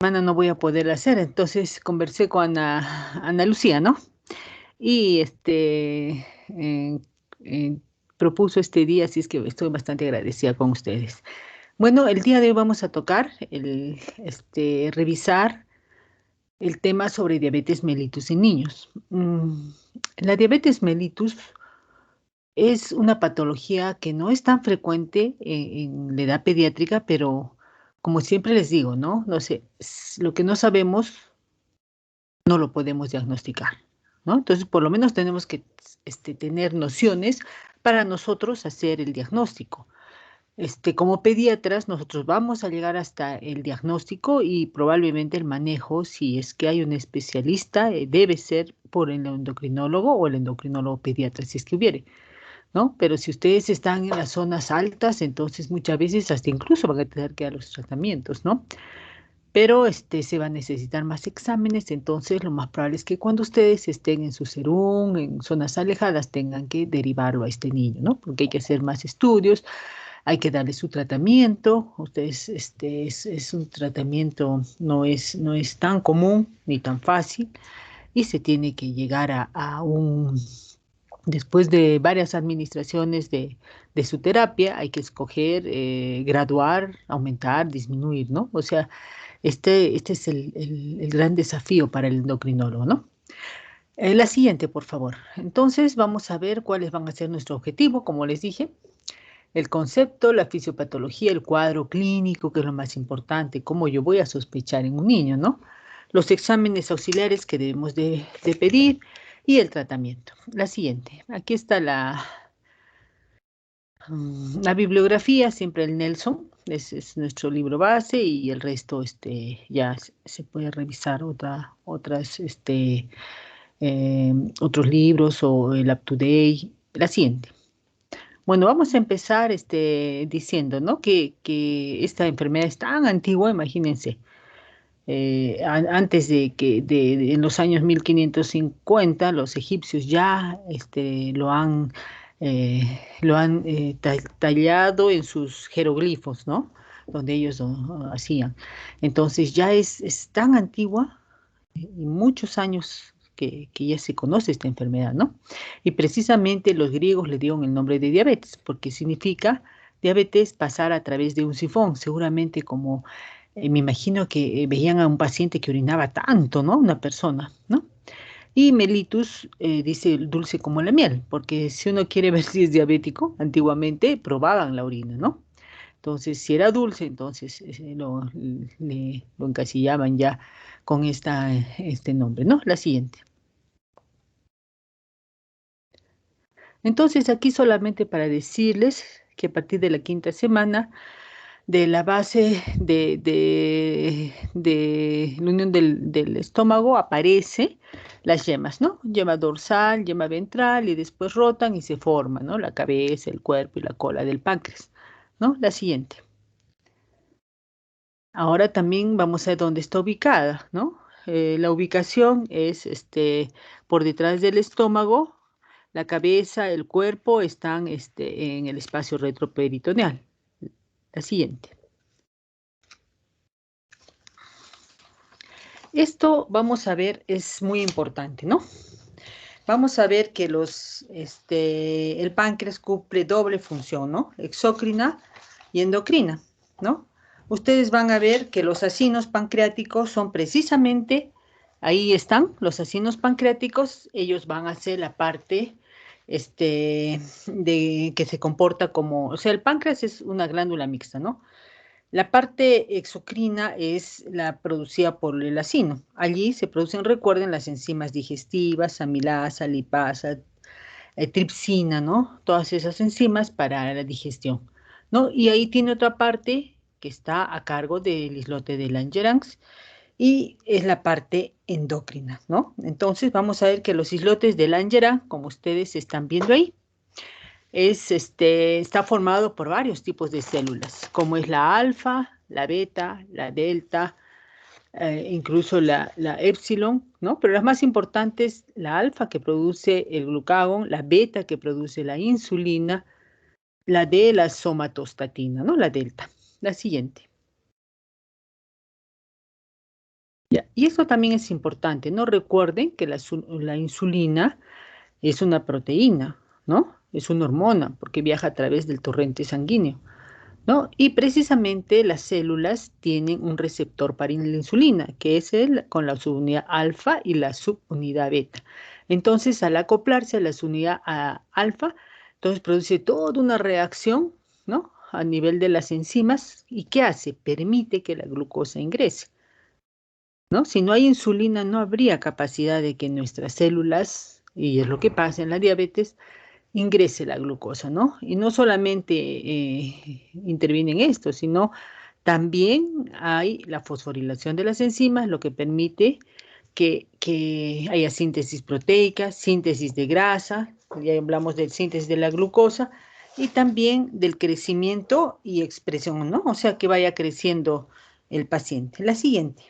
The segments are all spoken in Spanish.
semana no voy a poder hacer, entonces conversé con Ana Lucía, ¿no? Y eh, eh, propuso este día, así es que estoy bastante agradecida con ustedes. Bueno, el día de hoy vamos a tocar, revisar el tema sobre diabetes mellitus en niños. La diabetes mellitus es una patología que no es tan frecuente en la edad pediátrica, pero como siempre les digo, ¿no? No sé, lo que no sabemos no lo podemos diagnosticar, ¿no? Entonces, por lo menos tenemos que tener nociones para nosotros hacer el diagnóstico. Como pediatras, nosotros vamos a llegar hasta el diagnóstico y probablemente el manejo, si es que hay un especialista, debe ser por el endocrinólogo o el endocrinólogo pediatra, si es que hubiere, ¿no? Pero si ustedes están en las zonas altas, entonces muchas veces hasta incluso van a tener que dar los tratamientos, ¿no? Pero se va a necesitar más exámenes, entonces lo más probable es que cuando ustedes estén en su serum, en zonas alejadas, tengan que derivarlo a este niño, ¿no? Porque hay que hacer más estudios, hay que darle su tratamiento. Ustedes, es un tratamiento, no es tan común ni tan fácil, y se tiene que llegar después de varias administraciones de su terapia, hay que escoger, graduar, aumentar, disminuir, ¿no? O sea, este es el gran desafío para el endocrinólogo, ¿no? La siguiente, por favor. Entonces, vamos a ver cuáles van a ser nuestro objetivo, como les dije. El concepto, la fisiopatología, el cuadro clínico, que es lo más importante, cómo yo voy a sospechar en un niño, ¿no? Los exámenes auxiliares que debemos de pedir y el tratamiento. La siguiente. Aquí está la bibliografía, siempre el Nelson, ese es nuestro libro base y el resto ya se puede revisar otros libros o el Up to Date. La siguiente. Bueno, vamos a empezar diciendo, ¿no? Que esta enfermedad es tan antigua, imagínense, antes en los años 1550, los egipcios ya tallado en sus jeroglifos, ¿no? Donde ellos hacían. Entonces ya es tan antigua y muchos años que ya se conoce esta enfermedad, ¿no? Y precisamente los griegos le dieron el nombre de diabetes, porque significa diabetes pasar a través de un sifón, seguramente como me imagino que veían a un paciente que orinaba tanto, ¿no? Una persona, ¿no? Y mellitus dice dulce como la miel, porque si uno quiere ver si es diabético, antiguamente probaban la orina, ¿no? Entonces, si era dulce, entonces lo encasillaban ya con este nombre, ¿no? La siguiente. Entonces, aquí solamente para decirles que a partir de la quinta semana, de la base de la unión del estómago aparece las yemas, ¿no? Yema dorsal, yema ventral, y después rotan y se forman, ¿no? La cabeza, el cuerpo y la cola del páncreas, ¿no? La siguiente. Ahora también vamos a ver dónde está ubicada, ¿no? La ubicación es por detrás del estómago, la cabeza, el cuerpo están en el espacio retroperitoneal. La siguiente. Esto vamos a ver, es muy importante, ¿no? Vamos a ver que el páncreas cumple doble función, ¿no? Exócrina y endocrina, ¿no? Ustedes van a ver que los acinos pancreáticos son precisamente, ahí están, los acinos pancreáticos, ellos van a ser la parte, que se comporta como, o sea, el páncreas es una glándula mixta, ¿no? La parte exocrina es la producida por el acino. Allí se producen, recuerden, las enzimas digestivas, amilasa, lipasa, tripsina, ¿no? Todas esas enzimas para la digestión, ¿no? Y ahí tiene otra parte que está a cargo del islote de Langerhans y es la parte endocrina, ¿no? Entonces vamos a ver que los islotes de Langerhans, como ustedes están viendo ahí, está formado por varios tipos de células, como es la alfa, la beta, la delta, incluso la epsilon, ¿no? Pero las más importantes, la alfa que produce el glucagón, la beta que produce la insulina, la D, la somatostatina, ¿no? La delta. La siguiente. Ya, y esto también es importante, ¿no? Recuerden que la insulina es una proteína, ¿no? Es una hormona porque viaja a través del torrente sanguíneo, ¿no? Y precisamente las células tienen un receptor para la insulina, que es el con la subunidad alfa y la subunidad beta. Entonces, al acoplarse a la subunidad alfa, entonces produce toda una reacción, ¿no? A nivel de las enzimas. ¿Y qué hace? Permite que la glucosa ingrese, ¿no? Si no hay insulina, no habría capacidad de que nuestras células, y es lo que pasa en la diabetes, ingrese la glucosa, ¿no? Y no solamente interviene en esto, sino también hay la fosforilación de las enzimas, lo que permite que haya síntesis proteica, síntesis de grasa, ya hablamos de síntesis de la glucosa, y también del crecimiento y expresión, ¿no? O sea, que vaya creciendo el paciente. La siguiente.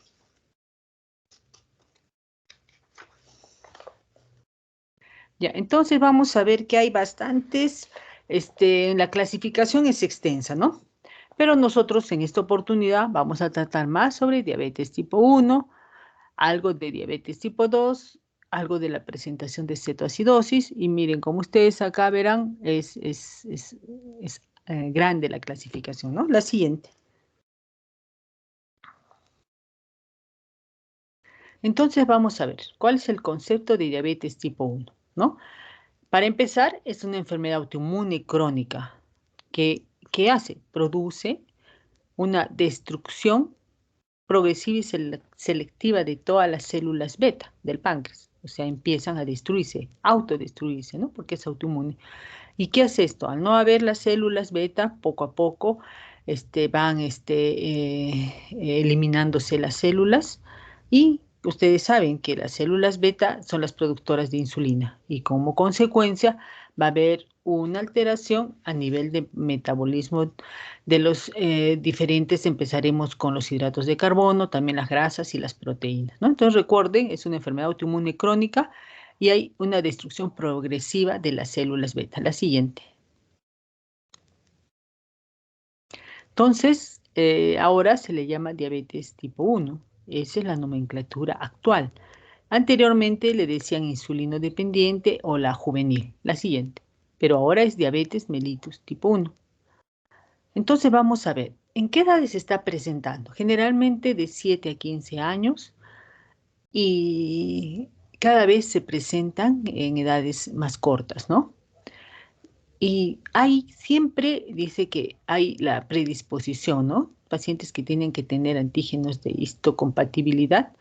Ya, entonces vamos a ver que hay bastantes, la clasificación es extensa, ¿no? Pero nosotros en esta oportunidad vamos a tratar más sobre diabetes tipo 1, algo de diabetes tipo 2, algo de la presentación de cetoacidosis, y miren, como ustedes acá verán, es grande la clasificación, ¿no? La siguiente. Entonces vamos a ver, ¿cuál es el concepto de diabetes tipo 1, ¿no? Para empezar, es una enfermedad autoinmune crónica. ¿Qué hace? Produce una destrucción progresiva y selectiva de todas las células beta del páncreas. O sea, empiezan a destruirse, autodestruirse, ¿no? Porque es autoinmune. ¿Y qué hace esto? Al no haber las células beta, poco a poco van eliminándose las células y ustedes saben que las células beta son las productoras de insulina y como consecuencia va a haber una alteración a nivel de metabolismo de los diferentes, empezaremos con los hidratos de carbono, también las grasas y las proteínas, ¿no? Entonces recuerden, es una enfermedad autoinmune crónica y hay una destrucción progresiva de las células beta. La siguiente. Entonces, ahora se le llama diabetes tipo 1. Esa es la nomenclatura actual. Anteriormente le decían insulino dependiente o la juvenil. La siguiente. Pero ahora es diabetes mellitus tipo 1. Entonces vamos a ver, ¿en qué edades se está presentando? Generalmente de 7 a 15 años y cada vez se presentan en edades más cortas, ¿no? Y hay siempre, dice que hay la predisposición, ¿no? Pacientes que tienen que tener antígenos de histocompatibilidad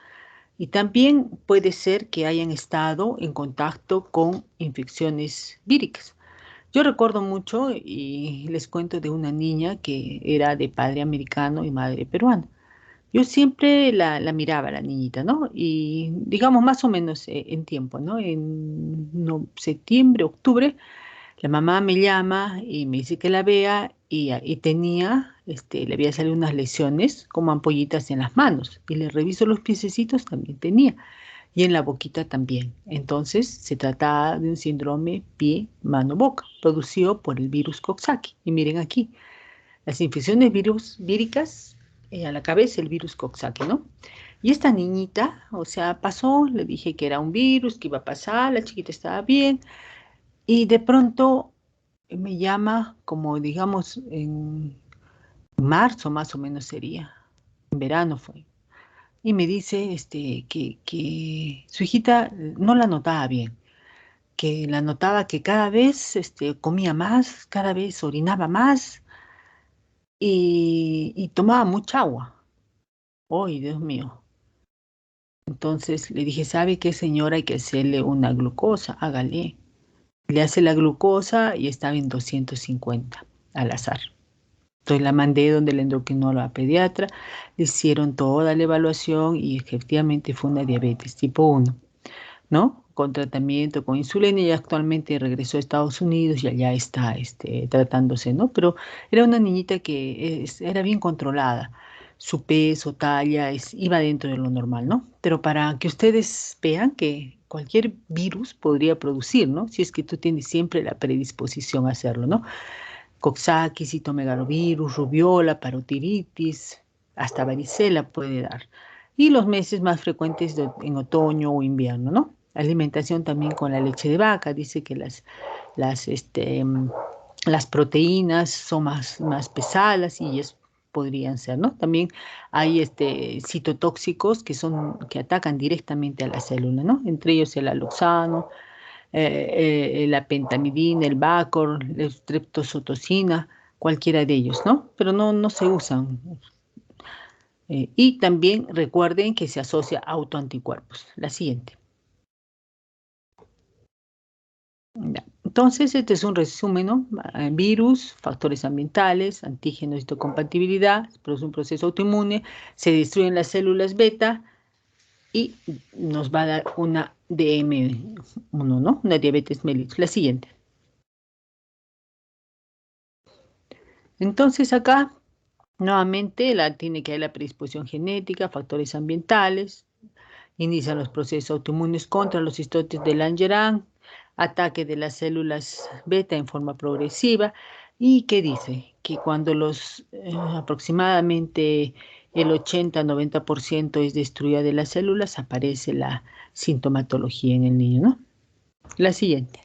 y también puede ser que hayan estado en contacto con infecciones víricas. Yo recuerdo mucho y les cuento de una niña que era de padre americano y madre peruana. Yo siempre la miraba, la niñita, ¿no? Y digamos más o menos en tiempo, ¿no? En no, septiembre, octubre la mamá me llama y me dice que la vea y tenía, le había salido unas lesiones como ampollitas en las manos y le reviso los piececitos, también tenía y en la boquita también. Entonces se trataba de un síndrome pie-mano-boca producido por el virus Coxsackie. Y miren aquí, las infecciones víricas a la cabeza el virus Coxsackie, ¿no? Y esta niñita, o sea, pasó, le dije que era un virus, que iba a pasar, la chiquita estaba bien, y de pronto me llama como digamos en marzo más o menos sería, en verano fue, y me dice que su hijita no la notaba bien, que la notaba que cada vez comía más, cada vez orinaba más y tomaba mucha agua. ¡Ay, Dios mío! Entonces le dije, ¿sabe qué, señora? Hay que hacerle una glucosa, hágale. Le hace la glucosa y estaba en 250 al azar. Entonces la mandé donde la endocrinóloga pediatra, le hicieron toda la evaluación y efectivamente fue una diabetes tipo 1, ¿no? Con tratamiento, con insulina y actualmente regresó a Estados Unidos y allá está tratándose, ¿no? Pero era una niñita que era bien controlada. Su peso, talla, iba dentro de lo normal, ¿no? Pero para que ustedes vean que cualquier virus podría producir, ¿no? Si es que tú tienes siempre la predisposición a hacerlo, ¿no? Coxsackie, citomegalovirus, rubiola, parotiritis, hasta varicela puede dar. y los meses más frecuentes en otoño o invierno, ¿no? Alimentación también con la leche de vaca, dice que las, este, las proteínas son más pesadas y podrían ser, ¿no? También hay citotóxicos que atacan directamente a la célula, ¿no? Entre ellos el aloxano, la pentamidina, el Bacor, la streptozotocina, cualquiera de ellos, ¿no? Pero no se usan. Y también recuerden que se asocia a autoanticuerpos. La siguiente. Ya. Entonces, este es un resumen, ¿no? Virus, factores ambientales, antígenos, histocompatibilidad, produce un proceso autoinmune, se destruyen las células beta y nos va a dar una DM1, ¿no? Una diabetes mellitus. La siguiente. Entonces, acá, nuevamente, tiene que haber la predisposición genética, factores ambientales, inician los procesos autoinmunes contra los histotes de Langerhans, ataque de las células beta en forma progresiva. ¿Y qué dice? Que cuando aproximadamente el 80-90% es destruida de las células, aparece la sintomatología en el niño, ¿no? La siguiente.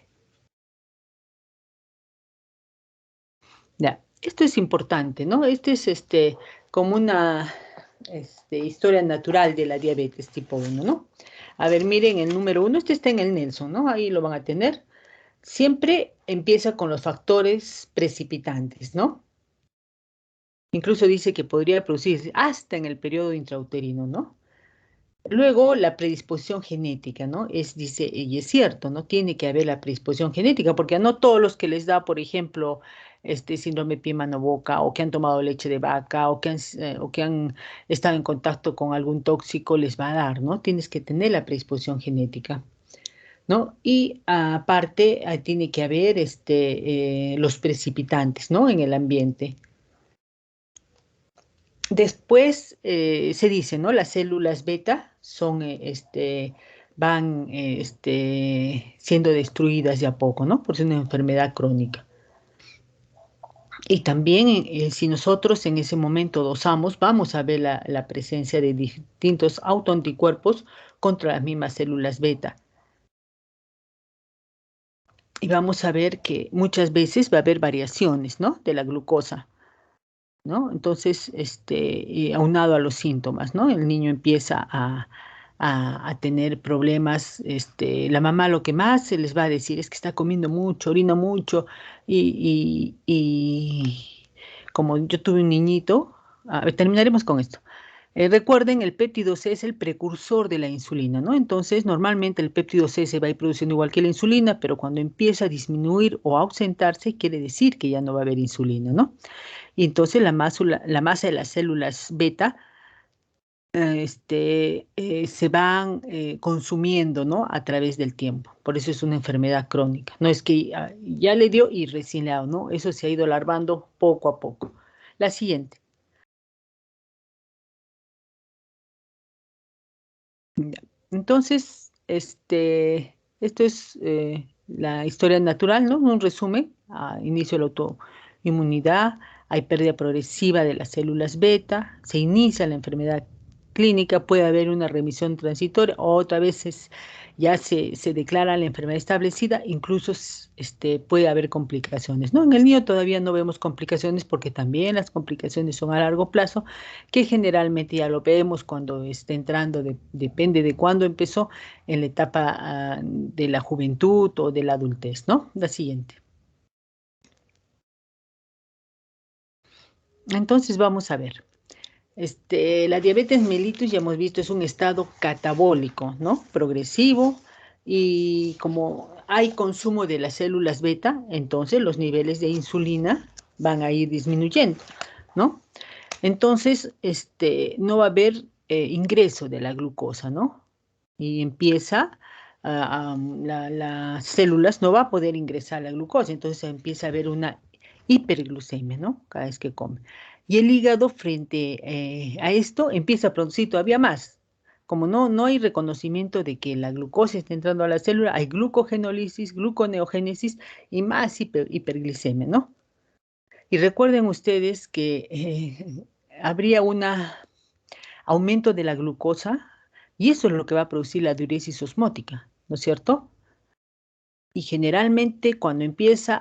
Ya, esto es importante, ¿no? Este es como una historia natural de la diabetes tipo 1, ¿no? A ver, miren el número 1, este está en el Nelson, ¿no? Ahí lo van a tener. Siempre empieza con los factores precipitantes, ¿no? Incluso dice que podría producirse hasta en el periodo intrauterino, ¿no? Luego, la predisposición genética, ¿no? Dice, y es cierto, ¿no? Tiene que haber la predisposición genética, porque a no todos los que les da, por ejemplo, este síndrome pie mano boca, o que han tomado leche de vaca, o que han estado en contacto con algún tóxico, les va a dar, ¿no? Tienes que tener la predisposición genética, ¿no? Y aparte, tiene que haber los precipitantes, ¿no? En el ambiente. Después se dice, ¿no? Las células beta van siendo destruidas de a poco, ¿no? Por ser una enfermedad crónica. Y también si nosotros en ese momento dosamos, vamos a ver la presencia de distintos autoanticuerpos contra las mismas células beta. Y vamos a ver que muchas veces va a haber variaciones, ¿no? De la glucosa, ¿no? Entonces, aunado a los síntomas, ¿no? El niño empieza a tener problemas, la mamá lo que más se les va a decir es que está comiendo mucho, orina mucho, y como yo tuve un niñito, a ver, terminaremos con esto. Recuerden, el péptido C es el precursor de la insulina, ¿no? Entonces, normalmente el péptido C se va a ir produciendo igual que la insulina, pero cuando empieza a disminuir o a ausentarse, quiere decir que ya no va a haber insulina, ¿no? Y entonces la masa de las células beta se van consumiendo, ¿no? A través del tiempo. Por eso es una enfermedad crónica. No es que ya le dio y recién le ha dado, ¿no? Eso se ha ido alarmando poco a poco. La siguiente. Ya. Entonces, esto es la historia natural, ¿no? Un resumen, inicio de la autoinmunidad, hay pérdida progresiva de las células beta, se inicia la enfermedad clínica, puede haber una remisión transitoria, o otra vez ya se declara la enfermedad establecida, incluso puede haber complicaciones, ¿no? En el niño todavía no vemos complicaciones porque también las complicaciones son a largo plazo, que generalmente ya lo vemos cuando está entrando, depende de cuándo empezó, en la etapa de la juventud o de la adultez, ¿no? La siguiente. Entonces vamos a ver. La diabetes mellitus, ya hemos visto, es un estado catabólico, ¿no? Progresivo, y como hay consumo de las células beta, entonces los niveles de insulina van a ir disminuyendo, ¿no? Entonces, no va a haber ingreso de la glucosa, ¿no? Y empieza, las células no va a poder ingresar la glucosa, entonces empieza a haber una hiperglucemia, ¿no? Cada vez que come. Y el hígado frente a esto empieza a producir todavía más. Como no hay reconocimiento de que la glucosa está entrando a la célula, hay glucogenólisis, gluconeogénesis y más hiperglicemia, ¿no? Y recuerden ustedes que habría una aumento de la glucosa, y eso es lo que va a producir la diuresis osmótica, ¿no es cierto? Y generalmente cuando empieza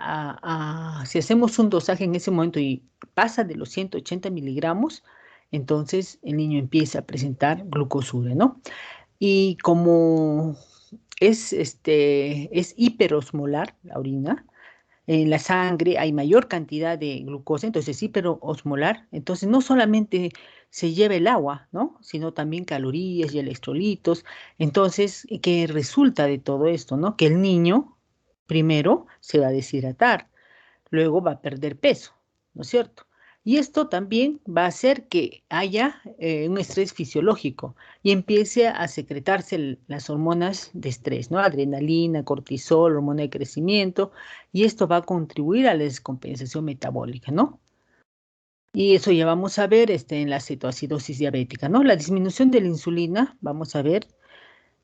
si hacemos un dosaje en ese momento y pasa de los 180 miligramos, entonces el niño empieza a presentar glucosura, ¿no? Y como es hiperosmolar la orina, en la sangre hay mayor cantidad de glucosa, entonces es hiperosmolar, entonces no solamente se lleva el agua, ¿no? Sino también calorías y electrolitos. Entonces, ¿qué resulta de todo esto, no? Que el niño primero se va a deshidratar, luego va a perder peso, ¿no es cierto? Y esto también va a hacer que haya un estrés fisiológico y empiece a secretarse las hormonas de estrés, ¿no? Adrenalina, cortisol, hormona de crecimiento, y esto va a contribuir a la descompensación metabólica, ¿no? Y eso ya vamos a ver en la cetoacidosis diabética, ¿no? La disminución de la insulina, vamos a ver,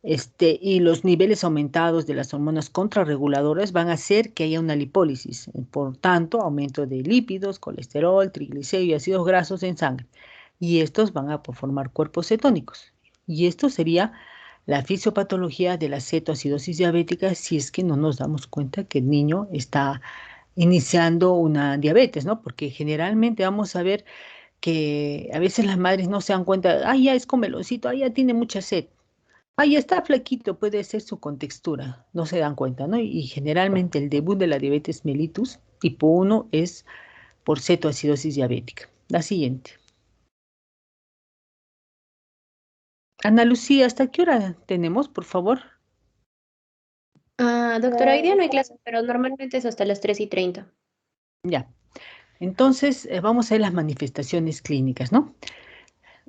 y los niveles aumentados de las hormonas contrarreguladoras van a hacer que haya una lipólisis, por tanto, aumento de lípidos, colesterol, triglicéridos y ácidos grasos en sangre. Y estos van a formar cuerpos cetónicos. Y esto sería la fisiopatología de la cetoacidosis diabética si es que no nos damos cuenta que el niño está iniciando una diabetes, ¿no? Porque generalmente vamos a ver que a veces las madres no se dan cuenta, ay, ya es comeloncito, ay, ya tiene mucha sed. Ahí está flaquito, puede ser su contextura, no se dan cuenta, ¿no? Y generalmente el debut de la diabetes mellitus tipo 1 es por cetoacidosis diabética. La siguiente. Ana Lucía, ¿hasta qué hora tenemos, por favor? Doctora, hoy día no hay clases, pero normalmente es hasta las 3:30. Ya. Entonces, vamos a ver las manifestaciones clínicas, ¿no?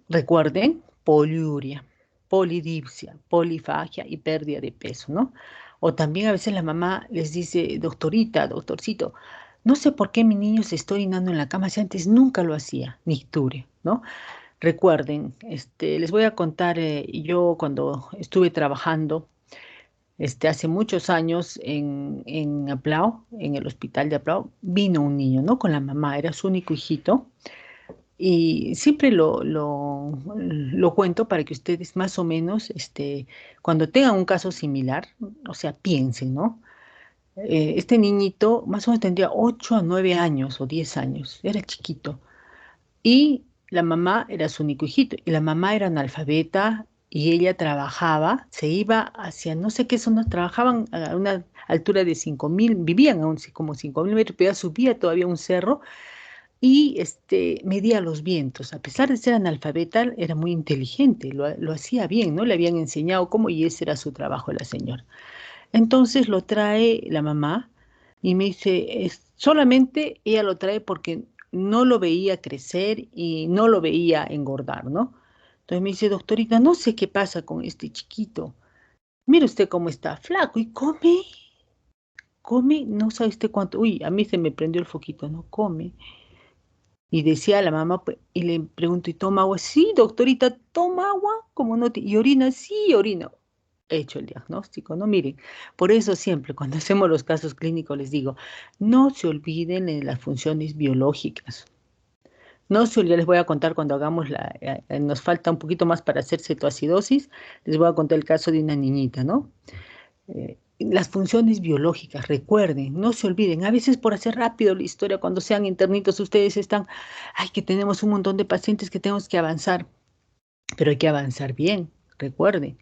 Recuerden, poliuria, polidipsia, polifagia y pérdida de peso, ¿no? O también a veces la mamá les dice, doctorita, doctorcito, no sé por qué mi niño se está orinando en la cama, si antes nunca lo hacía, nicturia, ¿no? Recuerden, les voy a contar, yo cuando estuve trabajando, hace muchos años en Aplao, en el hospital de Aplao, vino un niño, ¿no? Con la mamá, era su único hijito, y siempre lo cuento para que ustedes más o menos, cuando tengan un caso similar, o sea, piensen, ¿no? Este niñito más o menos tendría 8 a 9 años o 10 años, era chiquito. Y la mamá era su único hijito, y la mamá era analfabeta y ella trabajaba, se iba hacia no sé qué zonas, trabajaban a una altura de 5.000, vivían a como 5.000 metros, pero ella subía todavía un cerro y medía los vientos. A pesar de ser analfabeta, era muy inteligente, lo hacía bien, ¿no? Le habían enseñado cómo y ese era su trabajo de la señora. Entonces lo trae la mamá y me dice, solamente ella lo trae porque no lo veía crecer y no lo veía engordar, ¿no? Entonces me dice, doctorita, no sé qué pasa con este chiquito. Mire usted cómo está flaco y come, no sabe usted cuánto. Uy, a mí se me prendió el foquito, no come. Y decía la mamá, pues, y le pregunto, ¿y toma agua? Sí, doctorita, toma agua, como no ¿y orina? Sí, orina. He hecho el diagnóstico, ¿no? Miren, por eso siempre cuando hacemos los casos clínicos les digo, no se olviden de las funciones biológicas. No se olviden, les voy a contar cuando hagamos nos falta un poquito más para hacer cetoacidosis, les voy a contar el caso de una niñita, ¿no? Las funciones biológicas, recuerden, no se olviden, a veces por hacer rápido la historia, cuando sean internitos, ustedes están, ay, que tenemos un montón de pacientes que tenemos que avanzar, pero hay que avanzar bien, recuerden,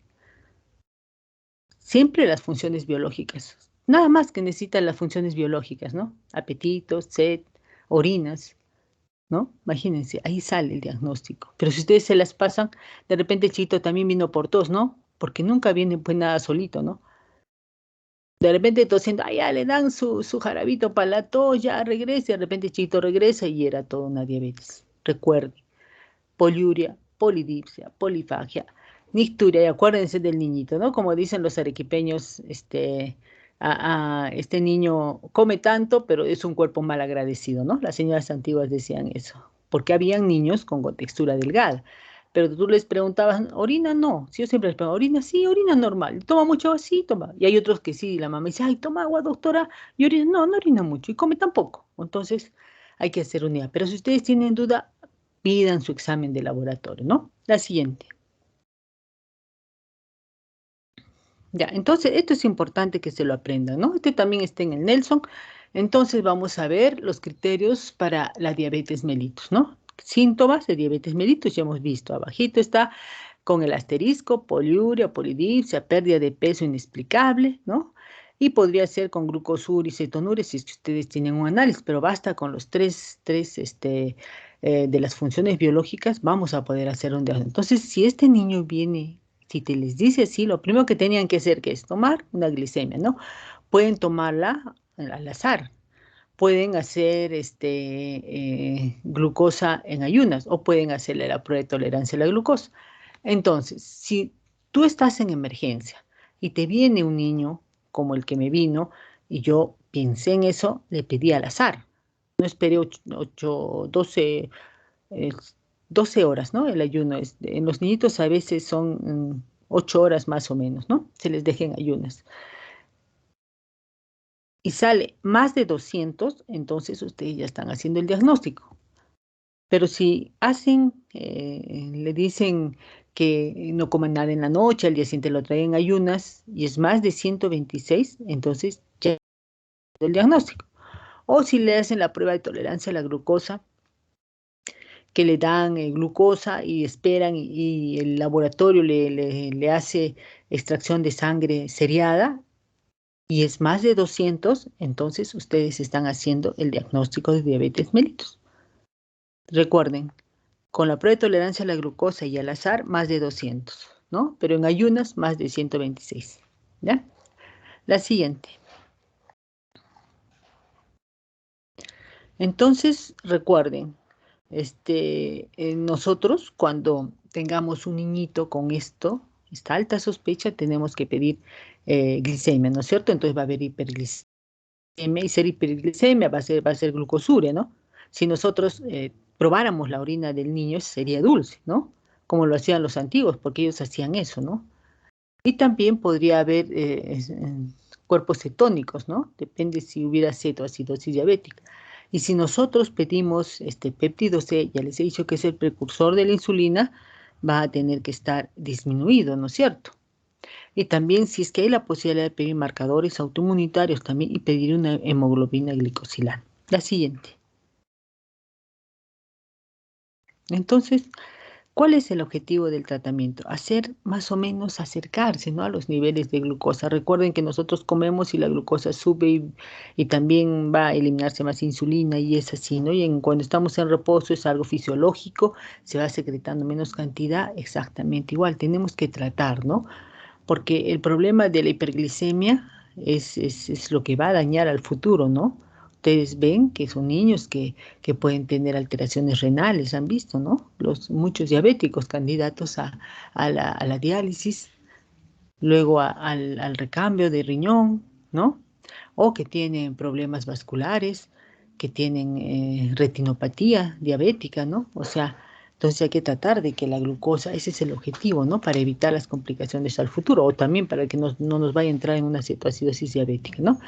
siempre las funciones biológicas, nada más que necesitan las funciones biológicas, ¿no? Apetito, sed, orinas, ¿no? Imagínense, ahí sale el diagnóstico, pero si ustedes se las pasan, de repente el chiquito también vino por tos, ¿no? Porque nunca viene pues nada solito, ¿no? De repente tosiendo, ah, ya le dan su jarabito para la tos, ya regresa, de repente Chito regresa y era toda una diabetes. Recuerde, poliuria, polidipsia, polifagia, nicturia, y acuérdense del niñito, ¿no? Como dicen los arequipeños, este niño come tanto, pero es un cuerpo mal agradecido, ¿no? Las señoras antiguas decían eso, porque habían niños con contextura delgada. Pero tú les preguntabas, ¿orina? No. Sí, yo siempre les pregunto, ¿orina? Sí, orina normal. ¿Toma mucho agua? Sí, toma. Y hay otros que sí, la mamá dice, ay, toma agua, doctora. Y orina, no, no orina mucho. Y come tampoco. Entonces, hay que hacer unidad. Pero si ustedes tienen duda, pidan su examen de laboratorio, ¿no? La siguiente. Ya, entonces, esto es importante que se lo aprendan, ¿no? Este también está en el Nelson. Entonces, vamos a ver los criterios para la diabetes mellitus, ¿no? Síntomas de diabetes mellitus, ya hemos visto. Abajito está con el asterisco, poliuria, polidipsia, pérdida de peso inexplicable, ¿no? Y podría ser con glucosuria y cetonuria si es que ustedes tienen un análisis, pero basta con los tres de las funciones biológicas, vamos a poder hacer un diagnóstico. Entonces, si este niño viene, si te les dice así, lo primero que tenían que hacer que es tomar una glicemia, ¿no? Pueden tomarla al azar, pueden hacer glucosa en ayunas o pueden hacerle la prueba de tolerancia a la glucosa. Entonces, si tú estás en emergencia y te viene un niño como el que me vino y yo pensé en eso, le pedí al azar. No esperé 12 horas, ¿no? El ayuno es, en los niñitos a veces son 8 horas más o menos, ¿no? Se les deja en ayunas. Y sale más de 200, entonces ustedes ya están haciendo el diagnóstico. Pero si hacen, le dicen que no coman nada en la noche, al día siguiente lo traen ayunas y es más de 126, entonces ya el diagnóstico. O si le hacen la prueba de tolerancia a la glucosa, que le dan glucosa y esperan y el laboratorio le hace extracción de sangre seriada y es más de 200, entonces ustedes están haciendo el diagnóstico de diabetes mellitus. Recuerden, con la prueba de tolerancia a la glucosa y al azar, más de 200, ¿no? Pero en ayunas, más de 126, ¿ya? La siguiente. Entonces, recuerden, nosotros cuando tengamos un niñito con esta alta sospecha, tenemos que pedir glicemia, ¿no es cierto? Entonces va a haber hiperglicemia y ser hiperglicemia va a ser glucosuria, ¿no? Si nosotros probáramos la orina del niño, sería dulce, ¿no? Como lo hacían los antiguos, porque ellos hacían eso, ¿no? Y también podría haber cuerpos cetónicos, ¿no? Depende si hubiera cetoacidosis diabética. Y si nosotros pedimos este péptido C, ya les he dicho que es el precursor de la insulina, va a tener que estar disminuido, ¿no es cierto? Y también si es que hay la posibilidad de pedir marcadores autoinmunitarios también y pedir una hemoglobina glicosilada. La siguiente. Entonces, ¿cuál es el objetivo del tratamiento? Hacer más o menos acercarse, ¿no? A los niveles de glucosa. Recuerden que nosotros comemos y la glucosa sube y también va a eliminarse más insulina y es así, ¿no? Cuando estamos en reposo es algo fisiológico, se va secretando menos cantidad, exactamente igual. Tenemos que tratar, ¿no? Porque el problema de la hiperglicemia es lo que va a dañar al futuro, ¿no? Ustedes ven que son niños que pueden tener alteraciones renales, han visto, ¿no? Muchos diabéticos candidatos a la diálisis, luego al recambio de riñón, ¿no? O que tienen problemas vasculares, que tienen retinopatía diabética, ¿no? O sea, entonces hay que tratar de que la glucosa, ese es el objetivo, ¿no? Para evitar las complicaciones al futuro o también para que no nos vaya a entrar en una cetoacidosis diabética, ¿no?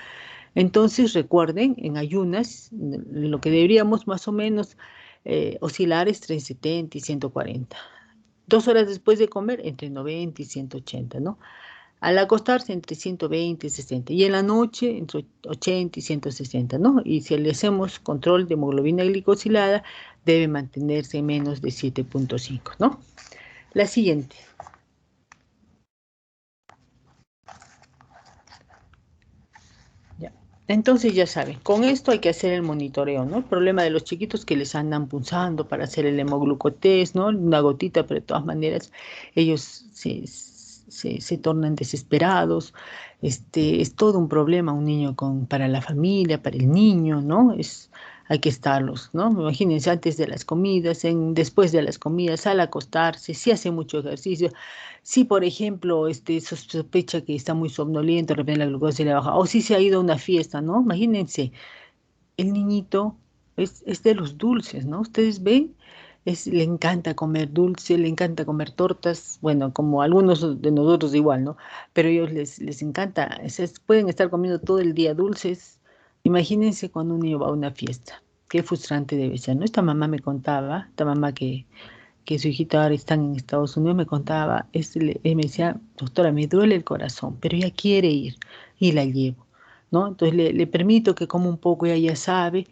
Entonces recuerden, en ayunas, lo que deberíamos más o menos oscilar es entre 70 y 140. 2 horas después de comer, entre 90 y 180, ¿no? Al acostarse entre 120 y 60 y en la noche entre 80 y 160, ¿no? Y si le hacemos control de hemoglobina glicosilada, debe mantenerse en menos de 7,5, ¿no? La siguiente. Ya. Entonces ya saben, con esto hay que hacer el monitoreo, ¿no? El problema de los chiquitos que les andan punzando para hacer el hemoglucotés, ¿no? Una gotita, pero de todas maneras ellos se tornan desesperados. Es todo un problema un niño para la familia, para el niño, ¿no? Hay que estarlos, ¿no? Imagínense antes de las comidas, después de las comidas, al acostarse, si hace mucho ejercicio, si, por ejemplo, sospecha que está muy somnoliento, de repente la glucosa se le baja, o si se ha ido a una fiesta, ¿no? Imagínense, el niñito es de los dulces, ¿no? Ustedes ven, le encanta comer dulce, le encanta comer tortas, bueno, como algunos de nosotros igual, ¿no? Pero a ellos les encanta, pueden estar comiendo todo el día dulces. Imagínense cuando un niño va a una fiesta, qué frustrante debe ser, ¿no? Esta mamá me contaba, esta mamá que su hijita ahora está en Estados Unidos, me contaba, me decía, doctora, me duele el corazón, pero ella quiere ir y la llevo, ¿no? Entonces le permito que coma un poco, ella ya sabe,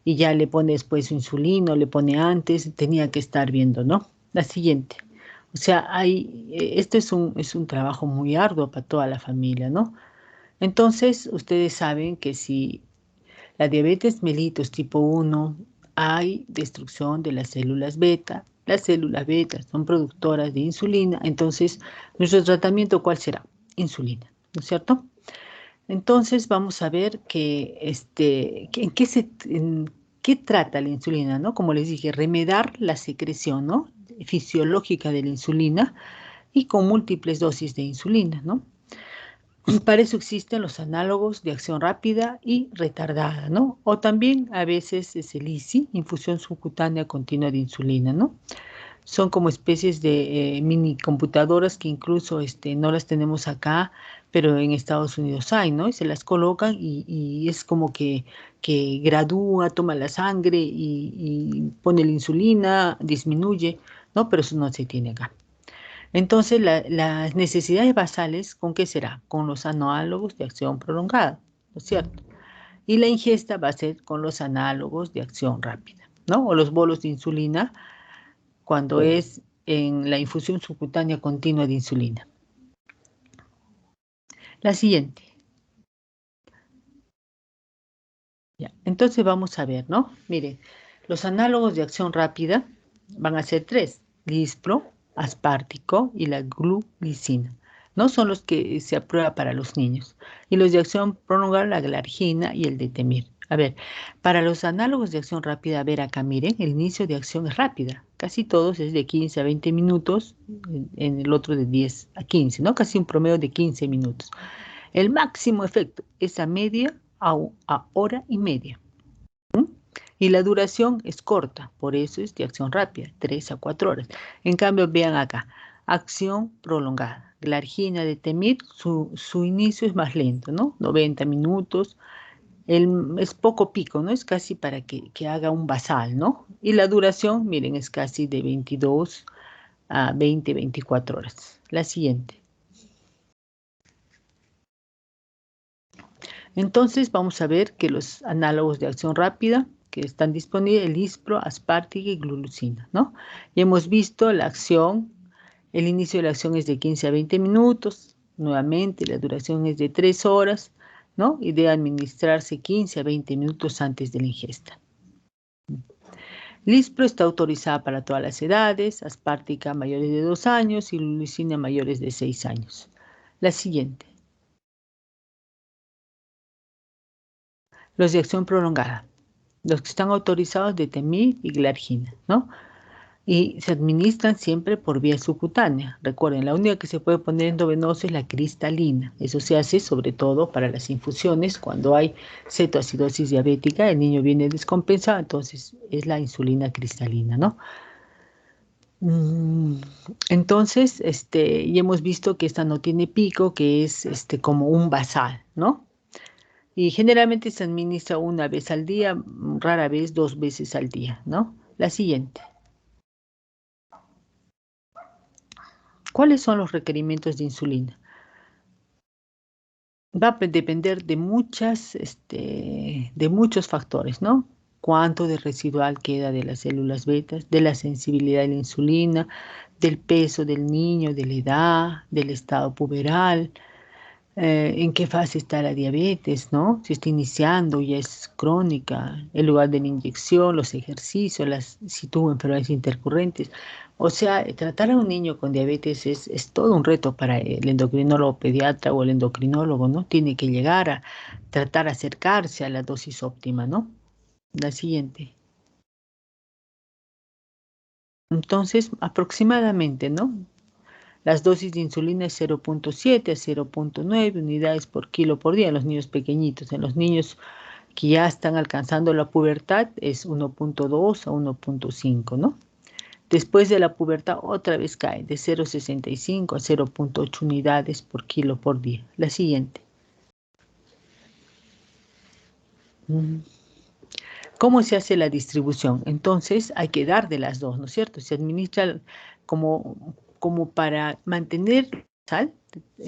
y ya le pone después su insulina, le pone antes, tenía que estar viendo, ¿no? La siguiente. O sea, esto es un trabajo muy arduo para toda la familia, ¿no? Entonces, ustedes saben que si la diabetes mellitus tipo 1 hay destrucción de las células beta. Las células beta son productoras de insulina, entonces, ¿nuestro tratamiento cuál será? Insulina, ¿no es cierto? Entonces, vamos a ver en qué trata la insulina, ¿no? Como les dije, remediar la secreción, ¿no? Fisiológica de la insulina y con múltiples dosis de insulina, ¿no? Para eso existen los análogos de acción rápida y retardada, ¿no? O también a veces es el ISI, infusión subcutánea continua de insulina, ¿no? Son como especies de mini computadoras que incluso no las tenemos acá, pero en Estados Unidos hay, ¿no? Y se las colocan y es como que gradúa, toma la sangre y pone la insulina, disminuye, ¿no? Pero eso no se tiene acá. Entonces, las necesidades basales, ¿con qué será? Con los análogos de acción prolongada, ¿no es cierto? Y la ingesta va a ser con los análogos de acción rápida, ¿no? O los bolos de insulina cuando es en la infusión subcutánea continua de insulina. La siguiente. Ya. Entonces vamos a ver, ¿no? Miren, los análogos de acción rápida van a ser tres: lispro, aspartico y la glulicina. No son los que se aprueba para los niños. Y los de acción prolongada, la glargina y el detemir. A ver, para los análogos de acción rápida, a ver acá, miren, el inicio de acción es rápida. Casi todos es de 15 a 20 minutos, en el otro de 10 a 15, ¿no? Casi un promedio de 15 minutos. El máximo efecto es a media a hora y media. Y la duración es corta, por eso es de acción rápida, 3 a 4 horas. En cambio, vean acá, acción prolongada. La argina de Temir, su inicio es más lento, ¿no? 90 minutos. Es poco pico, ¿no? Es casi para que haga un basal, ¿no? Y la duración, miren, es casi de 22 a 20, 24 horas. La siguiente. Entonces vamos a ver que los análogos de acción rápida que están disponibles, el lispro, aspartic y glucina, ¿no? Y hemos visto la acción, el inicio de la acción es de 15 a 20 minutos, nuevamente la duración es de 3 horas, ¿no? Y debe administrarse 15 a 20 minutos antes de la ingesta. Lispro está autorizada para todas las edades, aspartica mayores de 2 años y glucina mayores de 6 años. La siguiente. Los de acción prolongada. Los que están autorizados de Temir y Glargina, ¿no? Y se administran siempre por vía subcutánea. Recuerden, la única que se puede poner endovenosa es la cristalina. Eso se hace sobre todo para las infusiones cuando hay cetoacidosis diabética, el niño viene descompensado, entonces es la insulina cristalina, ¿no? Entonces, y hemos visto que esta no tiene pico, que es como un basal, ¿no? Y generalmente se administra una vez al día, rara vez 2 veces al día, ¿no? La siguiente. ¿Cuáles son los requerimientos de insulina? Va a depender de muchos factores, ¿no? Cuánto de residual queda de las células betas, de la sensibilidad de la insulina, del peso del niño, de la edad, del estado puberal, en qué fase está la diabetes, ¿no? Si está iniciando, ya es crónica, el lugar de la inyección, los ejercicios, si tuvo enfermedades intercurrentes. O sea, tratar a un niño con diabetes es todo un reto para el endocrinólogo pediatra o el endocrinólogo, ¿no? Tiene que llegar a tratar de acercarse a la dosis óptima, ¿no? La siguiente. Entonces, aproximadamente, ¿no? Las dosis de insulina es 0,7 a 0,9 unidades por kilo por día en los niños pequeñitos. En los niños que ya están alcanzando la pubertad es 1,2 a 1,5, ¿no? Después de la pubertad otra vez cae de 0,65 a 0,8 unidades por kilo por día. La siguiente. ¿Cómo se hace la distribución? Entonces hay que dar de las dos, ¿no es cierto? Se administra como para mantener sal,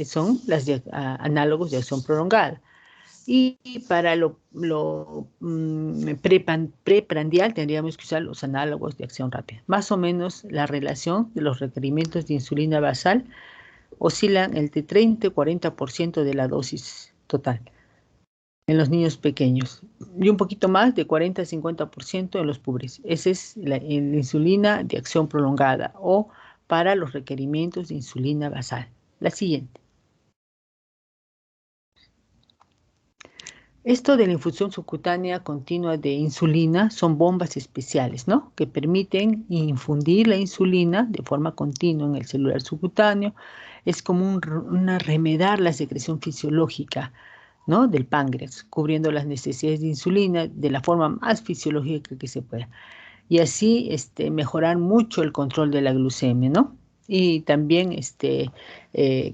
son las análogos de acción prolongada. Y para lo preprandial tendríamos que usar los análogos de acción rápida. Más o menos la relación de los requerimientos de insulina basal oscilan entre 30 y 40% de la dosis total en los niños pequeños y un poquito más de 40 a 50% en los pobres. Esa es la insulina de acción prolongada o para los requerimientos de insulina basal. La siguiente. Esto de la infusión subcutánea continua de insulina son bombas especiales, ¿no? Que permiten infundir la insulina de forma continua en el celular subcutáneo. Es como una remedar la secreción fisiológica, ¿no? Del páncreas, cubriendo las necesidades de insulina de la forma más fisiológica que se pueda. Y así mejorar mucho el control de la glucemia, ¿no? Y también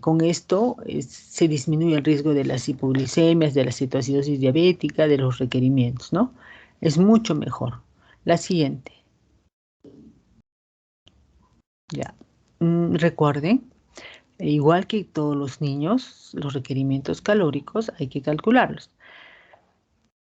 con esto se disminuye el riesgo de las hipoglicemias, de la cetoacidosis diabética, de los requerimientos, ¿no? Es mucho mejor. La siguiente. Ya. Recuerden, igual que todos los niños, los requerimientos calóricos hay que calcularlos.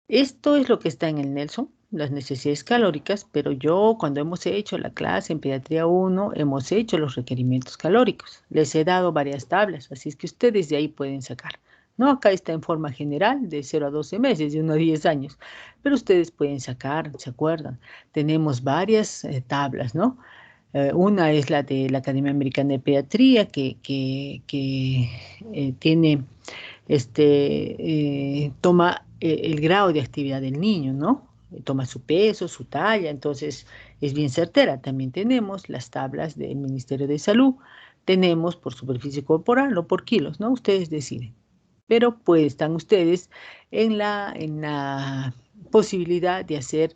Esto es lo que está en el Nelson, las necesidades calóricas, pero yo cuando hemos hecho la clase en Pediatría 1, hemos hecho los requerimientos calóricos. Les he dado varias tablas, así es que ustedes de ahí pueden sacar. No, acá está en forma general, de 0 a 12 meses, de 1 a 10 años, pero ustedes pueden sacar, ¿se acuerdan? Tenemos varias tablas, ¿no? Una es la de la Academia Americana de Pediatría, que tiene toma el grado de actividad del niño, ¿no? Toma su peso, su talla, entonces es bien certera. También tenemos las tablas del Ministerio de Salud, tenemos por superficie corporal o por kilos, ¿no? Ustedes deciden. Pero pues están ustedes en la posibilidad de hacer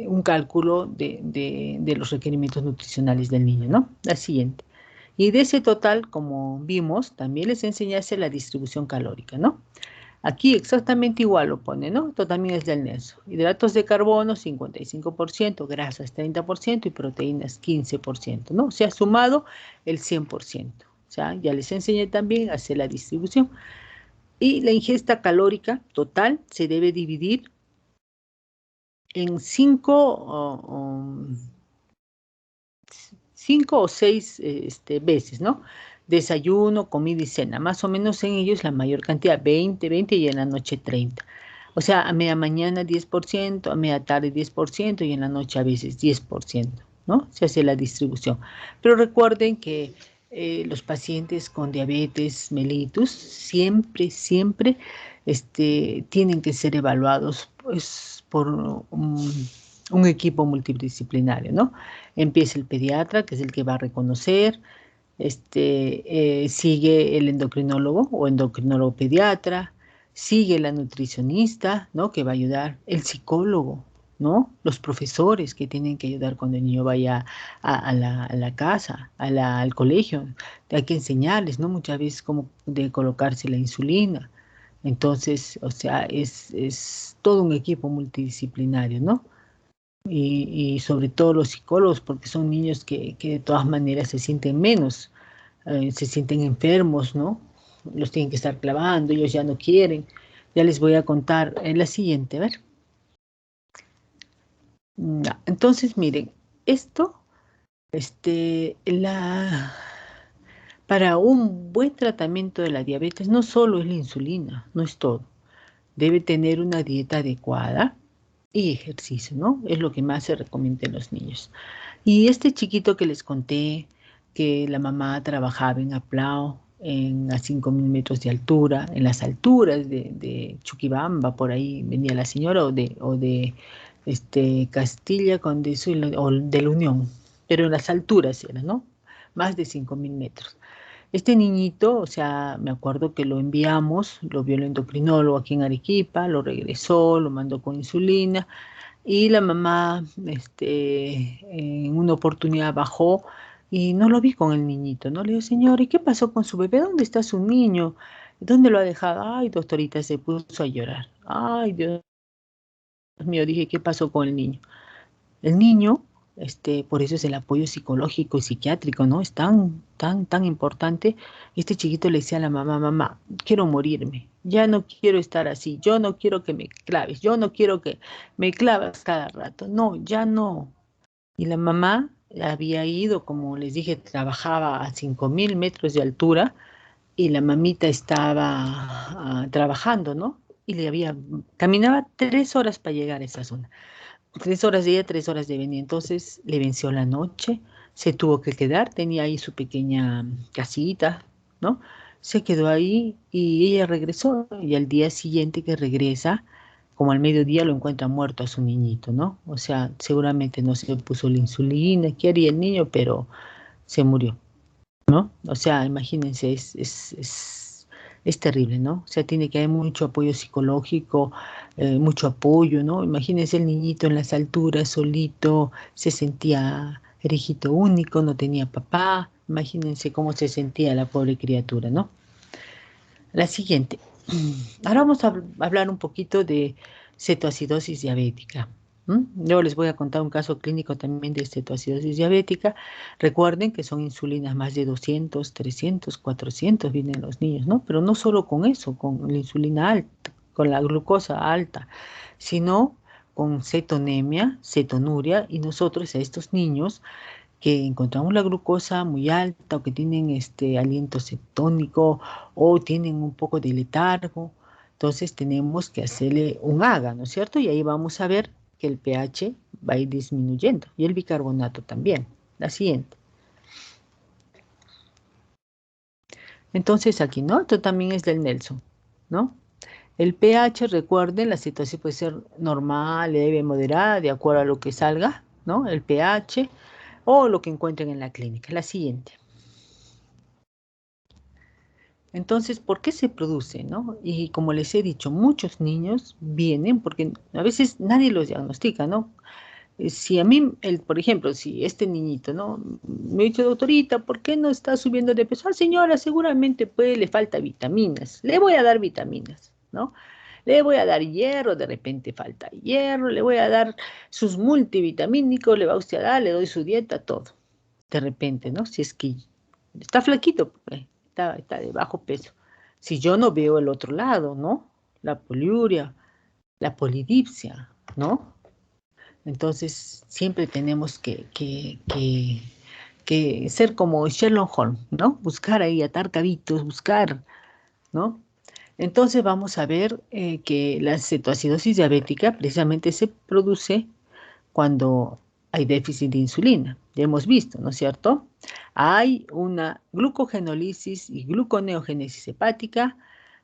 un cálculo de los requerimientos nutricionales del niño, ¿no? La siguiente. Y de ese total, como vimos, también les enseñé a hacer la distribución calórica, ¿no? Aquí exactamente igual lo pone, ¿no? Esto también es del Nelson. Hidratos de carbono, 55%, grasas, 30% y proteínas, 15%, ¿no? Se ha sumado el 100%. O sea, ya les enseñé también a hacer la distribución. Y la ingesta calórica total se debe dividir en 5 o 6 veces, ¿no? Desayuno, comida y cena. Más o menos en ellos la mayor cantidad, 20 y en la noche 30. O sea, a media mañana 10%, a media tarde 10% y en la noche a veces 10%, ¿no? Se hace la distribución. Pero recuerden que los pacientes con diabetes mellitus siempre tienen que ser evaluados pues, por un equipo multidisciplinario, ¿no? Empieza el pediatra, que es el que va a reconocer, sigue el endocrinólogo o endocrinólogo pediatra, sigue la nutricionista, ¿no? Que va a ayudar, el psicólogo, ¿no? Los profesores que tienen que ayudar cuando el niño vaya a la casa, al colegio. Hay que enseñarles, ¿no? Muchas veces cómo de colocarse la insulina. Entonces, o sea, es todo un equipo multidisciplinario, ¿no? Y sobre todo los psicólogos, porque son niños que de todas maneras se sienten menos, se sienten enfermos, ¿no? Los tienen que estar clavando, ellos ya no quieren. Ya les voy a contar en la siguiente, a ver. Ya, entonces, miren, esto, para un buen tratamiento de la diabetes no solo es la insulina, no es todo. Debe tener una dieta adecuada y ejercicio, ¿no? Es lo que más se recomienda en los niños. Y este chiquito que les conté, que la mamá trabajaba en Aplao, a 5.000 metros de altura, en las alturas de Chuquibamba, por ahí venía la señora, o de Castilla o de la Unión, pero en las alturas era, ¿no? Más de 5.000 metros. Este niñito, o sea, me acuerdo que lo enviamos, lo vio el endocrinólogo aquí en Arequipa, lo regresó, lo mandó con insulina, y la mamá, en una oportunidad bajó y no lo vi con el niñito, ¿no? Le digo, señor, ¿y qué pasó con su bebé? ¿Dónde está su niño? ¿Dónde lo ha dejado? Ay, doctorita, se puso a llorar. Ay, Dios Dios mío, dije, ¿qué pasó con el niño? El niño, por eso es el apoyo psicológico y psiquiátrico, ¿no? Es tan importante. Este chiquito le decía a la mamá, mamá, quiero morirme, ya no quiero estar así, yo no quiero que me claves, yo no quiero que me clavas cada rato, no, ya no. Y la mamá había ido, como les dije, trabajaba a 5.000 metros de altura y la mamita estaba trabajando, ¿no? Y caminaba 3 horas para llegar a esa zona. 3 horas de ida, 3 horas de venir. Entonces le venció la noche, se tuvo que quedar, tenía ahí su pequeña casita, ¿no? Se quedó ahí y ella regresó y al día siguiente que regresa, como al mediodía lo encuentra muerto a su niñito, ¿no? O sea, seguramente no se puso la insulina, ¿qué haría el niño? Pero se murió, ¿no? O sea, imagínense, es terrible, ¿no? O sea, tiene que haber mucho apoyo psicológico, mucho apoyo, ¿no? Imagínense el niñito en las alturas, solito, se sentía era hijito único, no tenía papá, imagínense cómo se sentía la pobre criatura, ¿no? La siguiente. Ahora vamos a hablar un poquito de cetoacidosis diabética. Yo les voy a contar un caso clínico también de cetoacidosis diabética. Recuerden que son insulinas más de 200, 300, 400 vienen los niños, ¿no? Pero no solo con eso, con la insulina alta, con la glucosa alta, sino con cetonemia, cetonuria, y nosotros a estos niños que encontramos la glucosa muy alta o que tienen aliento cetónico o tienen un poco de letargo, entonces tenemos que hacerle un AGA, ¿no es cierto? Y ahí vamos a ver que el pH va a ir disminuyendo y el bicarbonato también. La siguiente. Entonces aquí, ¿no? Esto también es del Nelson, ¿no? El pH, recuerden, la situación puede ser normal, leve, moderada, de acuerdo a lo que salga, ¿no? El pH o lo que encuentren en la clínica. La siguiente. Entonces, ¿por qué se produce, no? Y como les he dicho, muchos niños vienen porque a veces nadie los diagnostica, ¿no? Si a mí, por ejemplo, si este niñito, ¿no? Me ha dicho, doctorita, ¿por qué no está subiendo de peso? Ah, señora, seguramente pues le falta vitaminas. Le voy a dar vitaminas, ¿no? Le voy a dar hierro, de repente falta hierro, le voy a dar sus multivitamínicos, le va usted a dar, le doy su dieta, todo. De repente, ¿no? Si es que está flaquito, pues, está de bajo peso. Si yo no veo el otro lado, ¿no? La poliuria, la polidipsia, ¿no? Entonces, siempre tenemos que ser como Sherlock Holmes, ¿no? Buscar ahí, atar cabitos, buscar, ¿no? Entonces vamos a ver que la cetoacidosis diabética precisamente se produce cuando hay déficit de insulina. Ya hemos visto, ¿no es cierto? Hay una glucogenólisis y gluconeogénesis hepática,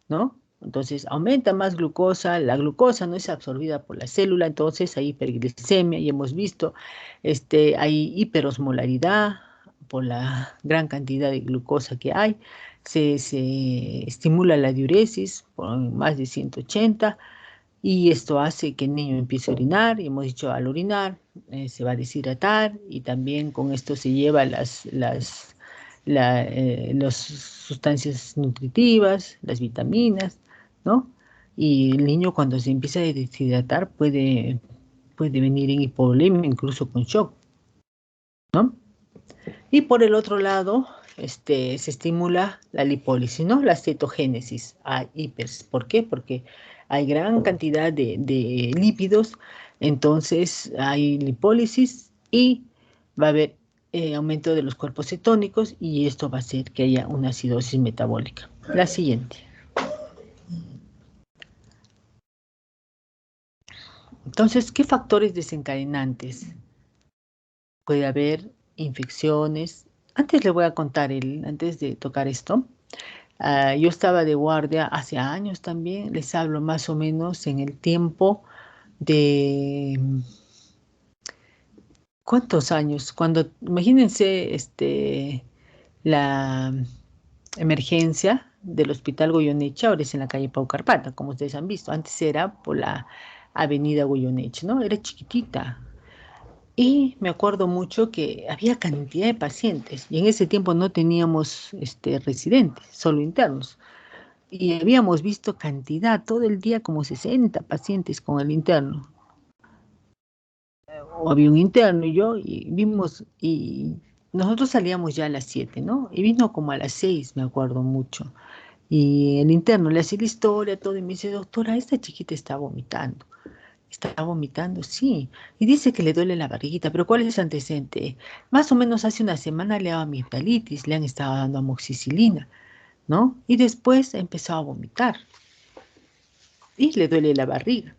¿no? Entonces aumenta más glucosa, la glucosa no es absorbida por la célula, entonces hay hiperglicemia y hemos visto, hay hiperosmolaridad por la gran cantidad de glucosa que hay, se estimula la diuresis por más de 180 y esto hace que el niño empiece a orinar, y hemos dicho al orinar se va a deshidratar y también con esto se lleva las sustancias nutritivas, las vitaminas, ¿no? Y el niño cuando se empieza a deshidratar puede venir en hipovolemia, incluso con shock, ¿no? Y por el otro lado, se estimula la lipólisis, ¿no? La cetogénesis a hipers. ¿Por qué? Porque hay gran cantidad de lípidos, entonces hay lipólisis y va a haber aumento de los cuerpos cetónicos y esto va a hacer que haya una acidosis metabólica. La siguiente. Entonces, ¿qué factores desencadenantes? Puede haber infecciones. Antes le voy a contar, antes de tocar esto, yo estaba de guardia hace años también, les hablo más o menos en el tiempo de, ¿cuántos años? Cuando, imagínense, la emergencia del Hospital Goyeneche, ahora es en la calle Pau Carpata, como ustedes han visto, antes era por la avenida Goyeneche, ¿no? Era chiquitita. Y me acuerdo mucho que había cantidad de pacientes y en ese tiempo no teníamos residentes, solo internos. Y habíamos visto cantidad, todo el día como 60 pacientes con el interno. había un interno y yo, y vimos, y nosotros salíamos ya a las 7, ¿no? Y vino como a las 6, me acuerdo mucho. Y el interno le hacía la historia, todo, y me dice, doctora, esta chiquita está vomitando. Está vomitando, sí. Y dice que le duele la barriguita, pero ¿cuál es el antecedente? Más o menos hace una semana le daba amigdalitis, le han estado dando amoxicilina, ¿no? Y después empezó a vomitar y le duele la barriga.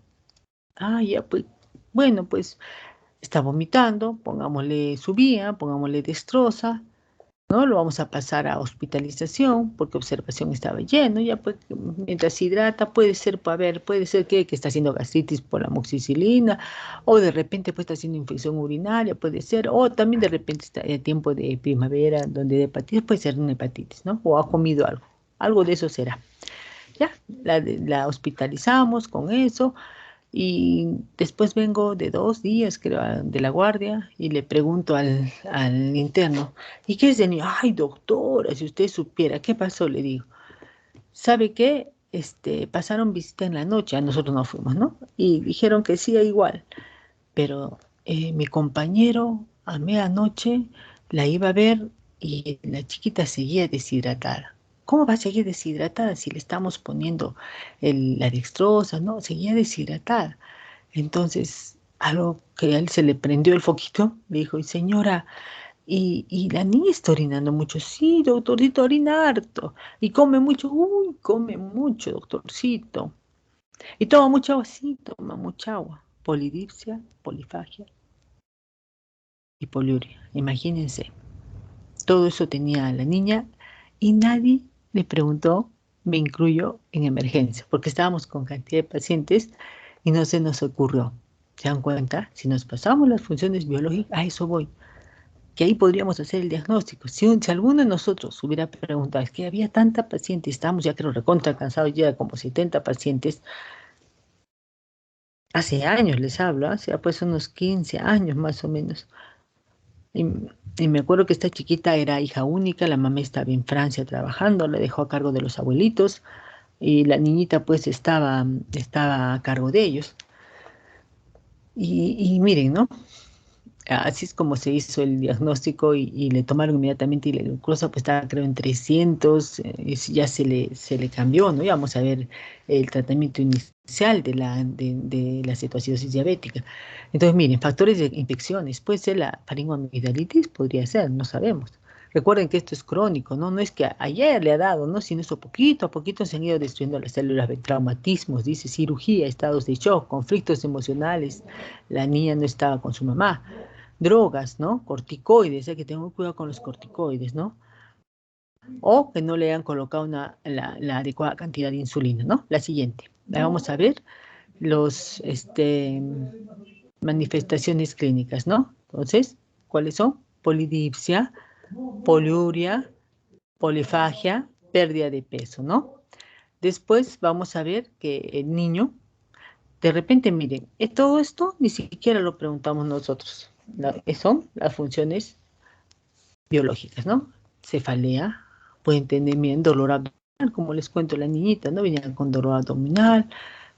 Ah, ya, pues, bueno, pues está vomitando, pongámosle su vía, pongámosle destroza, ¿no? Lo vamos a pasar a hospitalización porque observación estaba lleno, ya pues mientras se hidrata puede ser, a ver, puede ser que está haciendo gastritis por la amoxicilina o de repente pues está haciendo infección urinaria, puede ser, o también de repente está en tiempo de primavera donde de hepatitis puede ser una hepatitis, ¿no? O ha comido algo de eso será. Ya, la hospitalizamos con eso. Y después vengo de 2 días, creo, de la guardia y le pregunto al interno, ¿y qué es de niño? Ay, doctora, si usted supiera, ¿qué pasó? Le digo, ¿sabe qué? Pasaron visita en la noche, a nosotros no fuimos, ¿no? Y dijeron que sí, igual, pero mi compañero a medianoche la iba a ver y la chiquita seguía deshidratada. ¿Cómo va a seguir deshidratada si le estamos poniendo la dextrosa? No, seguía deshidratada. Entonces, algo que a él se le prendió el foquito, le dijo, y señora, y la niña está orinando mucho. Sí, doctorcito, orina harto. Y come mucho. Uy, come mucho, doctorcito. Y toma mucha agua. Sí, toma mucha agua. Polidipsia, polifagia y poliuria. Imagínense, todo eso tenía la niña y nadie le preguntó, me incluyo en emergencia, porque estábamos con cantidad de pacientes y no se nos ocurrió. ¿Se dan cuenta? Si nos pasamos las funciones biológicas, a eso voy, que ahí podríamos hacer el diagnóstico. Si alguno de nosotros hubiera preguntado, es que había tanta paciente, estábamos ya creo recontra cansados, ya como 70 pacientes, hace años les hablo, hace pues unos 15 años más o menos. Y, y me acuerdo que esta chiquita era hija única, la mamá estaba en Francia trabajando, la dejó a cargo de los abuelitos y la niñita pues estaba a cargo de ellos. Y miren, ¿no? Así es como se hizo el diagnóstico y le tomaron inmediatamente y la glucosa pues estaba creo en 300, ya se le cambió, ¿no? Y vamos a ver el tratamiento inicial de la cetoacidosis diabética. Entonces, miren, factores de infecciones, puede ser la faringoamigdalitis, podría ser, no sabemos. Recuerden que esto es crónico, ¿no? No es que ayer le ha dado, ¿no? Sino eso poquito a poquito se han ido destruyendo las células de traumatismos, dice cirugía, estados de shock, conflictos emocionales. La niña no estaba con su mamá. Drogas, ¿no? Corticoides, hay que tener cuidado con los corticoides, ¿no? O que no le hayan colocado la adecuada cantidad de insulina, ¿no? La siguiente. La vamos a ver los manifestaciones clínicas, ¿no? Entonces, ¿cuáles son? Polidipsia, poliuria, polifagia, pérdida de peso, ¿no? Después vamos a ver que el niño, de repente, miren, todo esto ni siquiera lo preguntamos nosotros. Son las funciones biológicas, ¿no? Cefalea, pueden tener bien dolor abdominal, como les cuento la niñita, ¿no? Venían con dolor abdominal,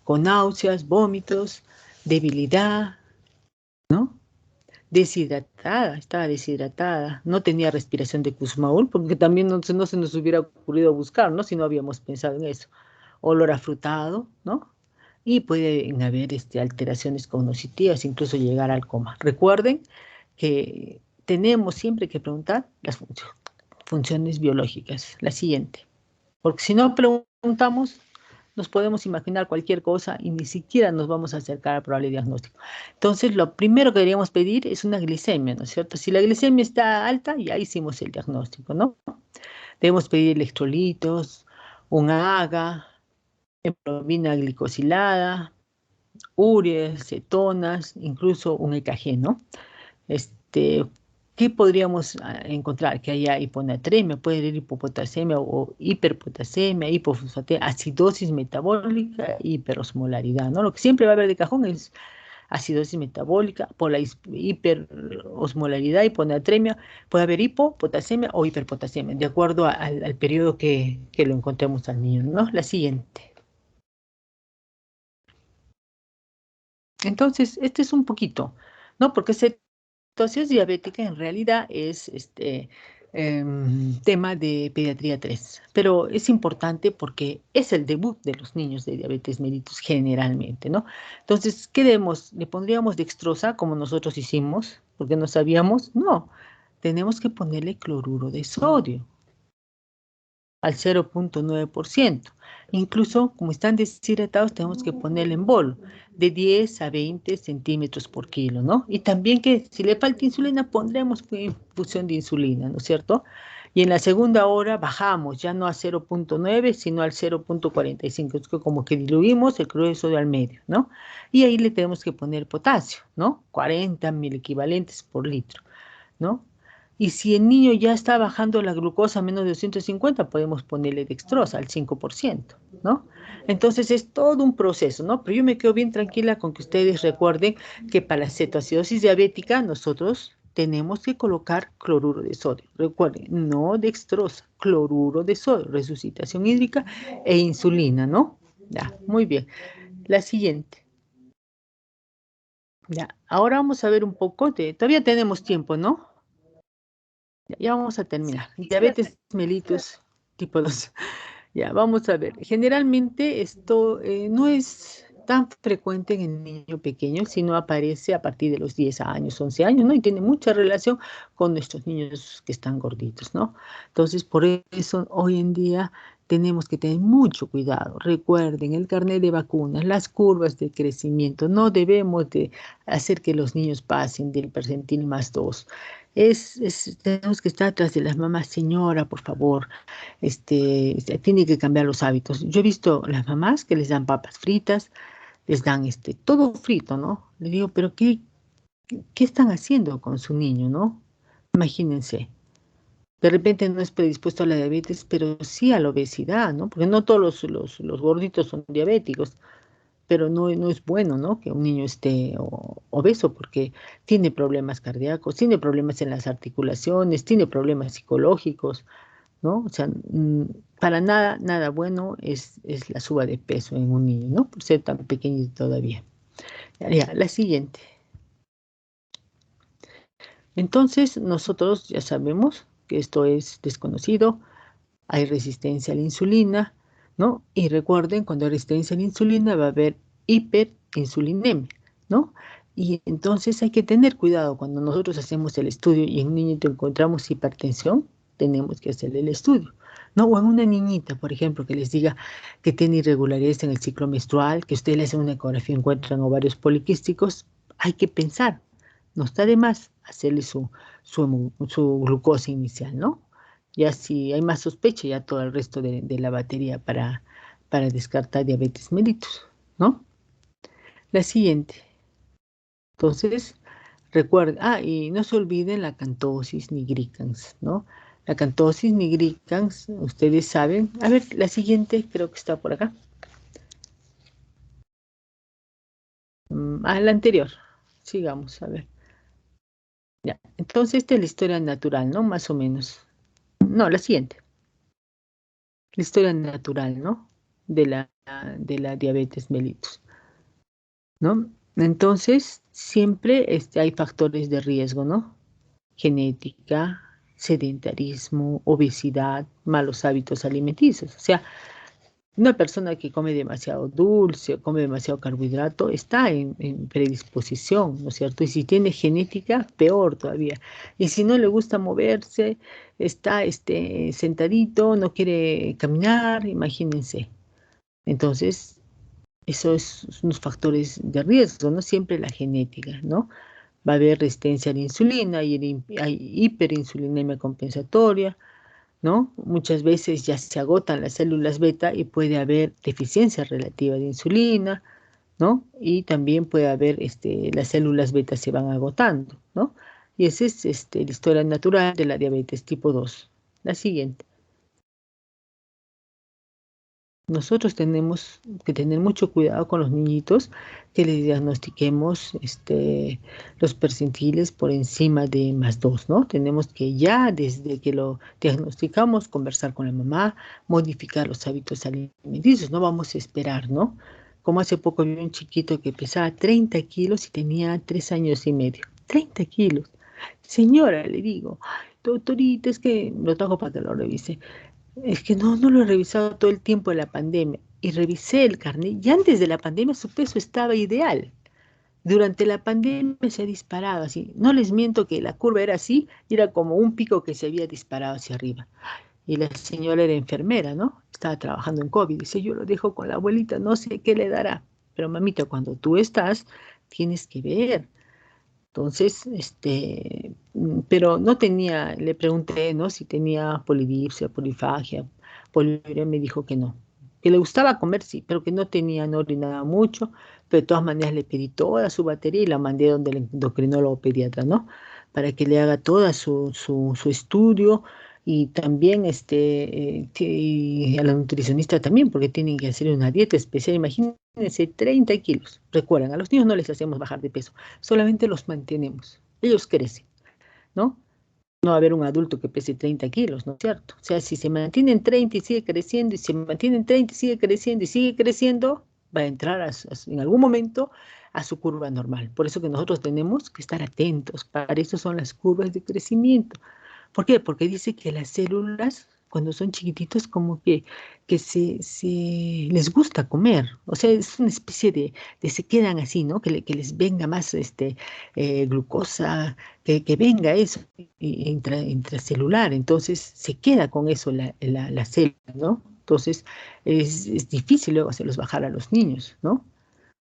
con náuseas, vómitos, debilidad, ¿no? Deshidratada, estaba deshidratada, no tenía respiración de Kussmaul, porque también no se nos hubiera ocurrido buscar, ¿no? Si no habíamos pensado en eso. Olor afrutado, ¿no? Y pueden haber alteraciones cognitivas, incluso llegar al coma. Recuerden que tenemos siempre que preguntar las funciones biológicas. La siguiente. Porque si no preguntamos, nos podemos imaginar cualquier cosa y ni siquiera nos vamos a acercar al probable diagnóstico. Entonces, lo primero que deberíamos pedir es una glicemia, ¿no es cierto? Si la glicemia está alta, ya hicimos el diagnóstico, ¿no? Debemos pedir electrolitos, un AGA, hemoglobina glicosilada, ureas, cetonas, incluso un EKG, ¿no? Este, ¿Qué podríamos encontrar? Que haya hiponatremia, puede haber hipopotasemia o hiperpotasemia, hipofosfatemia, acidosis metabólica, hiperosmolaridad, ¿no? Lo que siempre va a haber de cajón es acidosis metabólica, por la hiperosmolaridad, hiponatremia, puede haber hipopotasemia o hiperpotasemia, de acuerdo al periodo que lo encontremos al niño, ¿no? La siguiente. Entonces, este es un poquito. ¿no? Porque cetosis diabética en realidad es tema de pediatría 3, pero es importante porque es el debut de los niños de diabetes mellitus generalmente, ¿no? Entonces, ¿qué debemos? ¿Le pondríamos dextrosa como nosotros hicimos? Porque no sabíamos. No, tenemos que ponerle cloruro de sodio al 0,9%. Incluso, como están deshidratados, tenemos que ponerle en bolo, de 10 a 20 centímetros por kilo, ¿no? Y también que si le falta insulina, pondremos infusión de insulina, ¿no es cierto? Y en la segunda hora bajamos, ya no a 0,9, sino al 0,45. Es que como que diluimos el cloruro de sodio al medio, ¿no? Y ahí le tenemos que poner potasio, ¿no? 40 mil equivalentes por litro, ¿no? Y si el niño ya está bajando la glucosa a menos de 250, podemos ponerle dextrosa al 5%, ¿no? Entonces es todo un proceso, ¿no? Pero yo me quedo bien tranquila con que ustedes recuerden que para la cetoacidosis diabética nosotros tenemos que colocar cloruro de sodio. Recuerden, no dextrosa, cloruro de sodio, resucitación hídrica e insulina, ¿no? Ya, muy bien. La siguiente. Ya, ahora vamos a ver un poco de, todavía tenemos tiempo, ¿no? Ya vamos a terminar. Sí, Diabetes mellitus tipo 2. Ya, vamos a ver. Generalmente esto no es tan frecuente en el niño pequeño, sino aparece a partir de los 10 años, 11 años, ¿no? Y tiene mucha relación con nuestros niños que están gorditos, ¿no? Entonces, por eso hoy en día tenemos que tener mucho cuidado. Recuerden, el carnet de vacunas, las curvas de crecimiento, no debemos de hacer que los niños pasen del percentil más 2. Tenemos que estar atrás de las mamás, señora, por favor, tiene que cambiar los hábitos. Yo he visto las mamás que les dan papas fritas, les dan todo frito, ¿no? Le digo, pero ¿qué están haciendo con su niño, no? Imagínense. De repente no es predispuesto a la diabetes, pero sí a la obesidad, ¿no? Porque no todos los gorditos son diabéticos, pero no es bueno, ¿no? Que un niño esté obeso porque tiene problemas cardíacos, tiene problemas en las articulaciones, tiene problemas psicológicos, ¿no? O sea, para nada, nada bueno es la suba de peso en un niño, ¿no? Por ser tan pequeñito todavía. Ya, la siguiente. Entonces, nosotros ya sabemos que esto es desconocido, hay resistencia a la insulina, ¿no? Y recuerden, cuando hay resistencia a la insulina va a haber hiperinsulinemia, ¿no? Y entonces hay que tener cuidado cuando nosotros hacemos el estudio y en un niño encontramos hipertensión, tenemos que hacerle el estudio, ¿no? O en una niñita, por ejemplo, que les diga que tiene irregularidades en el ciclo menstrual, que usted le hace una ecografía y encuentran ovarios poliquísticos, hay que pensar, no está de más hacerle su glucosa inicial, ¿no? Ya si hay más sospecha, ya todo el resto de la batería para descartar diabetes mellitus, ¿no? La siguiente. Entonces, recuerden, y no se olviden la cantosis nigricans, ¿no? La cantosis nigricans, ustedes saben. A ver, la siguiente creo que está por acá. La anterior. Sigamos, a ver. Ya. Entonces, esta es la historia natural, ¿no? Más o menos. No, la siguiente. La historia natural, ¿no? De la diabetes mellitus, ¿no? Entonces, siempre hay factores de riesgo, ¿no? Genética, sedentarismo, obesidad, malos hábitos alimenticios. O sea, una persona que come demasiado dulce o come demasiado carbohidrato está en predisposición, ¿no es cierto? Y si tiene genética, peor todavía. Y si no le gusta moverse, está sentadito, no quiere caminar, imagínense. Entonces, eso es unos factores de riesgo, no siempre la genética, ¿no? Va a haber resistencia a la insulina y hay hiperinsulinemia compensatoria, ¿no? Muchas veces ya se agotan las células beta y puede haber deficiencia relativa de insulina, ¿no? Y también puede haber, las células beta se van agotando, ¿no? Y esa es la historia natural de la diabetes tipo 2. La siguiente. Nosotros tenemos que tener mucho cuidado con los niñitos que les diagnostiquemos los percentiles por encima de más 2, ¿no? Tenemos que ya desde que lo diagnosticamos conversar con la mamá, modificar los hábitos alimenticios, no vamos a esperar, ¿no? como hace poco vi un chiquito que pesaba 30 kilos y tenía 3 años y medio. 30 kilos. Señora, le digo, "Ay, doctorita, es que lo trajo para que lo revise. Es que no lo he revisado todo el tiempo de la pandemia. Y revisé el carnet y antes de la pandemia su peso estaba ideal. Durante la pandemia se ha disparado así. No les miento que la curva era así y era como un pico que se había disparado hacia arriba. Y la señora era enfermera, ¿no? Estaba trabajando en COVID. Dice, yo lo dejo con la abuelita, no sé qué le dará. Pero mamita, cuando tú estás, tienes que ver. Entonces, pero no tenía, le pregunté, ¿no? Si tenía polidipsia, polifagia, poliuria, me dijo que no. Que le gustaba comer, sí, pero que no tenía, no orinaba mucho, pero de todas maneras le pedí toda su batería y la mandé donde el endocrinólogo pediatra, ¿no? Para que le haga toda su estudio y también y a la nutricionista también, porque tienen que hacer una dieta especial. Imagínense, 30 kilos. Recuerden, a los niños no les hacemos bajar de peso, solamente los mantenemos. Ellos crecen, ¿no? No va a haber un adulto que pese 30 kilos, ¿no es cierto? O sea, si se mantienen 30 y sigue creciendo, y se mantienen 30 y sigue creciendo, y sigue creciendo, va a entrar en algún momento a su curva normal. Por eso que nosotros tenemos que estar atentos. Para eso son las curvas de crecimiento. ¿Por qué? Porque dice que las células, cuando son chiquititos, como que les gusta comer. O sea, es una especie de se quedan así, ¿no? Que les venga más glucosa, que venga eso intracelular. Entonces, se queda con eso la célula, ¿no? Entonces, es difícil luego hacerlos bajar a los niños, ¿no?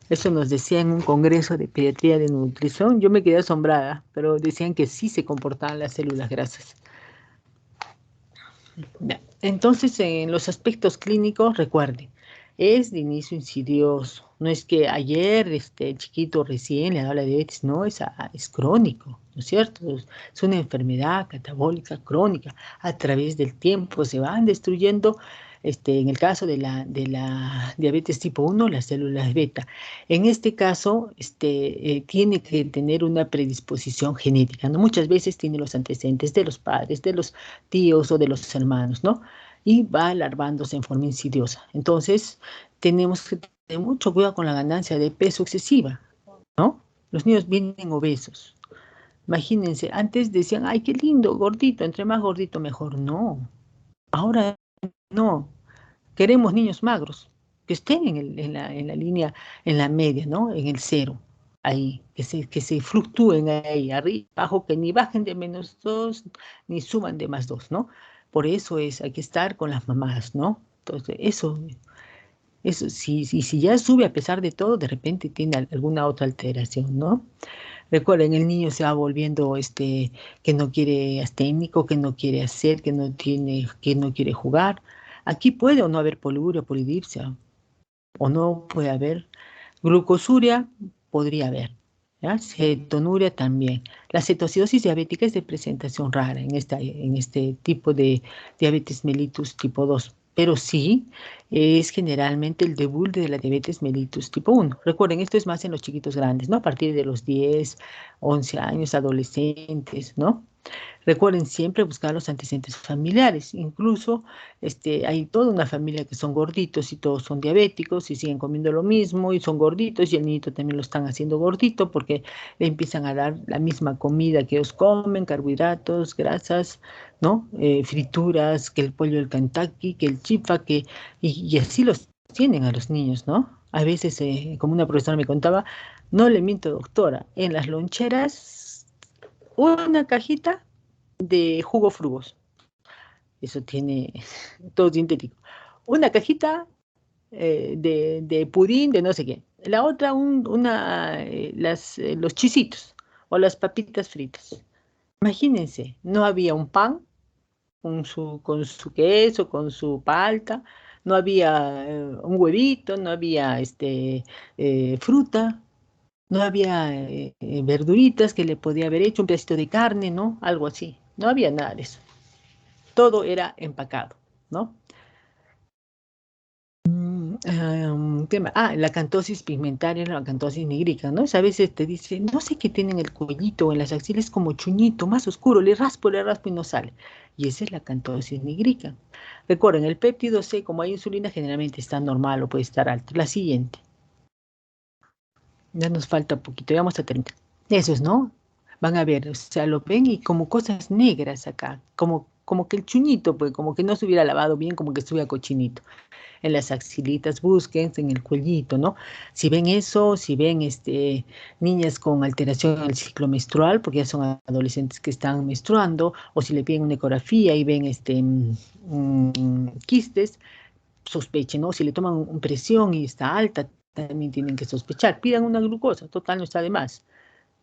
Eso nos decía en un congreso de pediatría de nutrición. Yo me quedé asombrada, pero decían que sí se comportaban las células grasas. Ya. Entonces, en los aspectos clínicos, recuerde, es de inicio insidioso. No es que ayer el chiquito recién le ha dado la diabetes, no, es crónico, ¿no es cierto? Es una enfermedad catabólica crónica. A través del tiempo se van destruyendo, en el caso de la diabetes tipo 1, las células beta. En este caso, tiene que tener una predisposición genética, ¿no? Muchas veces tiene los antecedentes de los padres, de los tíos o de los hermanos, ¿no? Y va alarvándose en forma insidiosa. Entonces, tenemos que tener mucho cuidado con la ganancia de peso excesiva, ¿no? Los niños vienen obesos. Imagínense, antes decían, ay, qué lindo, gordito, entre más gordito mejor. No, ahora no. Queremos niños magros, que estén en la línea, en la media, ¿no? En el cero, ahí, que se fluctúen ahí, arriba, abajo, que ni bajen de -2, ni suban de +2, ¿no? Por eso hay que estar con las mamás, ¿no? Entonces, eso si ya sube a pesar de todo, de repente tiene alguna otra alteración, ¿no? Recuerden, el niño se va volviendo que no quiere asténico, que no quiere hacer, que no quiere jugar. Aquí puede o no haber poliuria, polidipsia, o no puede haber. Glucosuria podría haber, ¿ya? Cetonuria también. La cetoacidosis diabética es de presentación rara en este tipo de diabetes mellitus tipo 2, pero sí es generalmente el debut de la diabetes mellitus tipo 1. Recuerden, esto es más en los chiquitos grandes, ¿no? A partir de los 10, 11 años, adolescentes, ¿no? Recuerden siempre buscar los antecedentes familiares. Incluso hay toda una familia que son gorditos y todos son diabéticos y siguen comiendo lo mismo y son gorditos y el niñito también lo están haciendo gordito porque le empiezan a dar la misma comida que ellos comen, carbohidratos, grasas, ¿no? Frituras, que el pollo del Kentucky, que el chifa, y así los tienen a los niños, ¿no? A veces, como una profesora me contaba, no le miento, doctora, en las loncheras una cajita de jugo frugos. Eso tiene todo sintético. Una cajita de pudín de no sé qué. La otra, los chisitos o las papitas fritas. Imagínense, no había un pan con su queso, con su palta, no había un huevito, no había fruta, no había verduritas que le podía haber hecho, un pedacito de carne, ¿no? Algo así. No había nada de eso. Todo era empacado, ¿no? ¿Qué más? La acantosis pigmentaria, la acantosis nigrica, ¿no? A veces te dice, no sé qué tiene en el cuellito o en las axilas como chuñito, más oscuro, le raspo y no sale. Y esa es la acantosis nigrica. Recuerden, el péptido C, como hay insulina, generalmente está normal o puede estar alto. La siguiente. Ya nos falta poquito, ya vamos a 30. Eso es, ¿no? Van a ver, o sea, lo ven y como cosas negras acá, como que el chuñito, pues, como que no se hubiera lavado bien, como que estuviera cochinito. En las axilitas, busquen en el cuellito, ¿no? Si ven eso, si ven niñas con alteración en el ciclo menstrual, porque ya son adolescentes que están menstruando, o si le piden una ecografía y ven quistes, sospechen, ¿no? Si le toman presión y está alta, también tienen que sospechar. Pidan una glucosa, total, no está de más.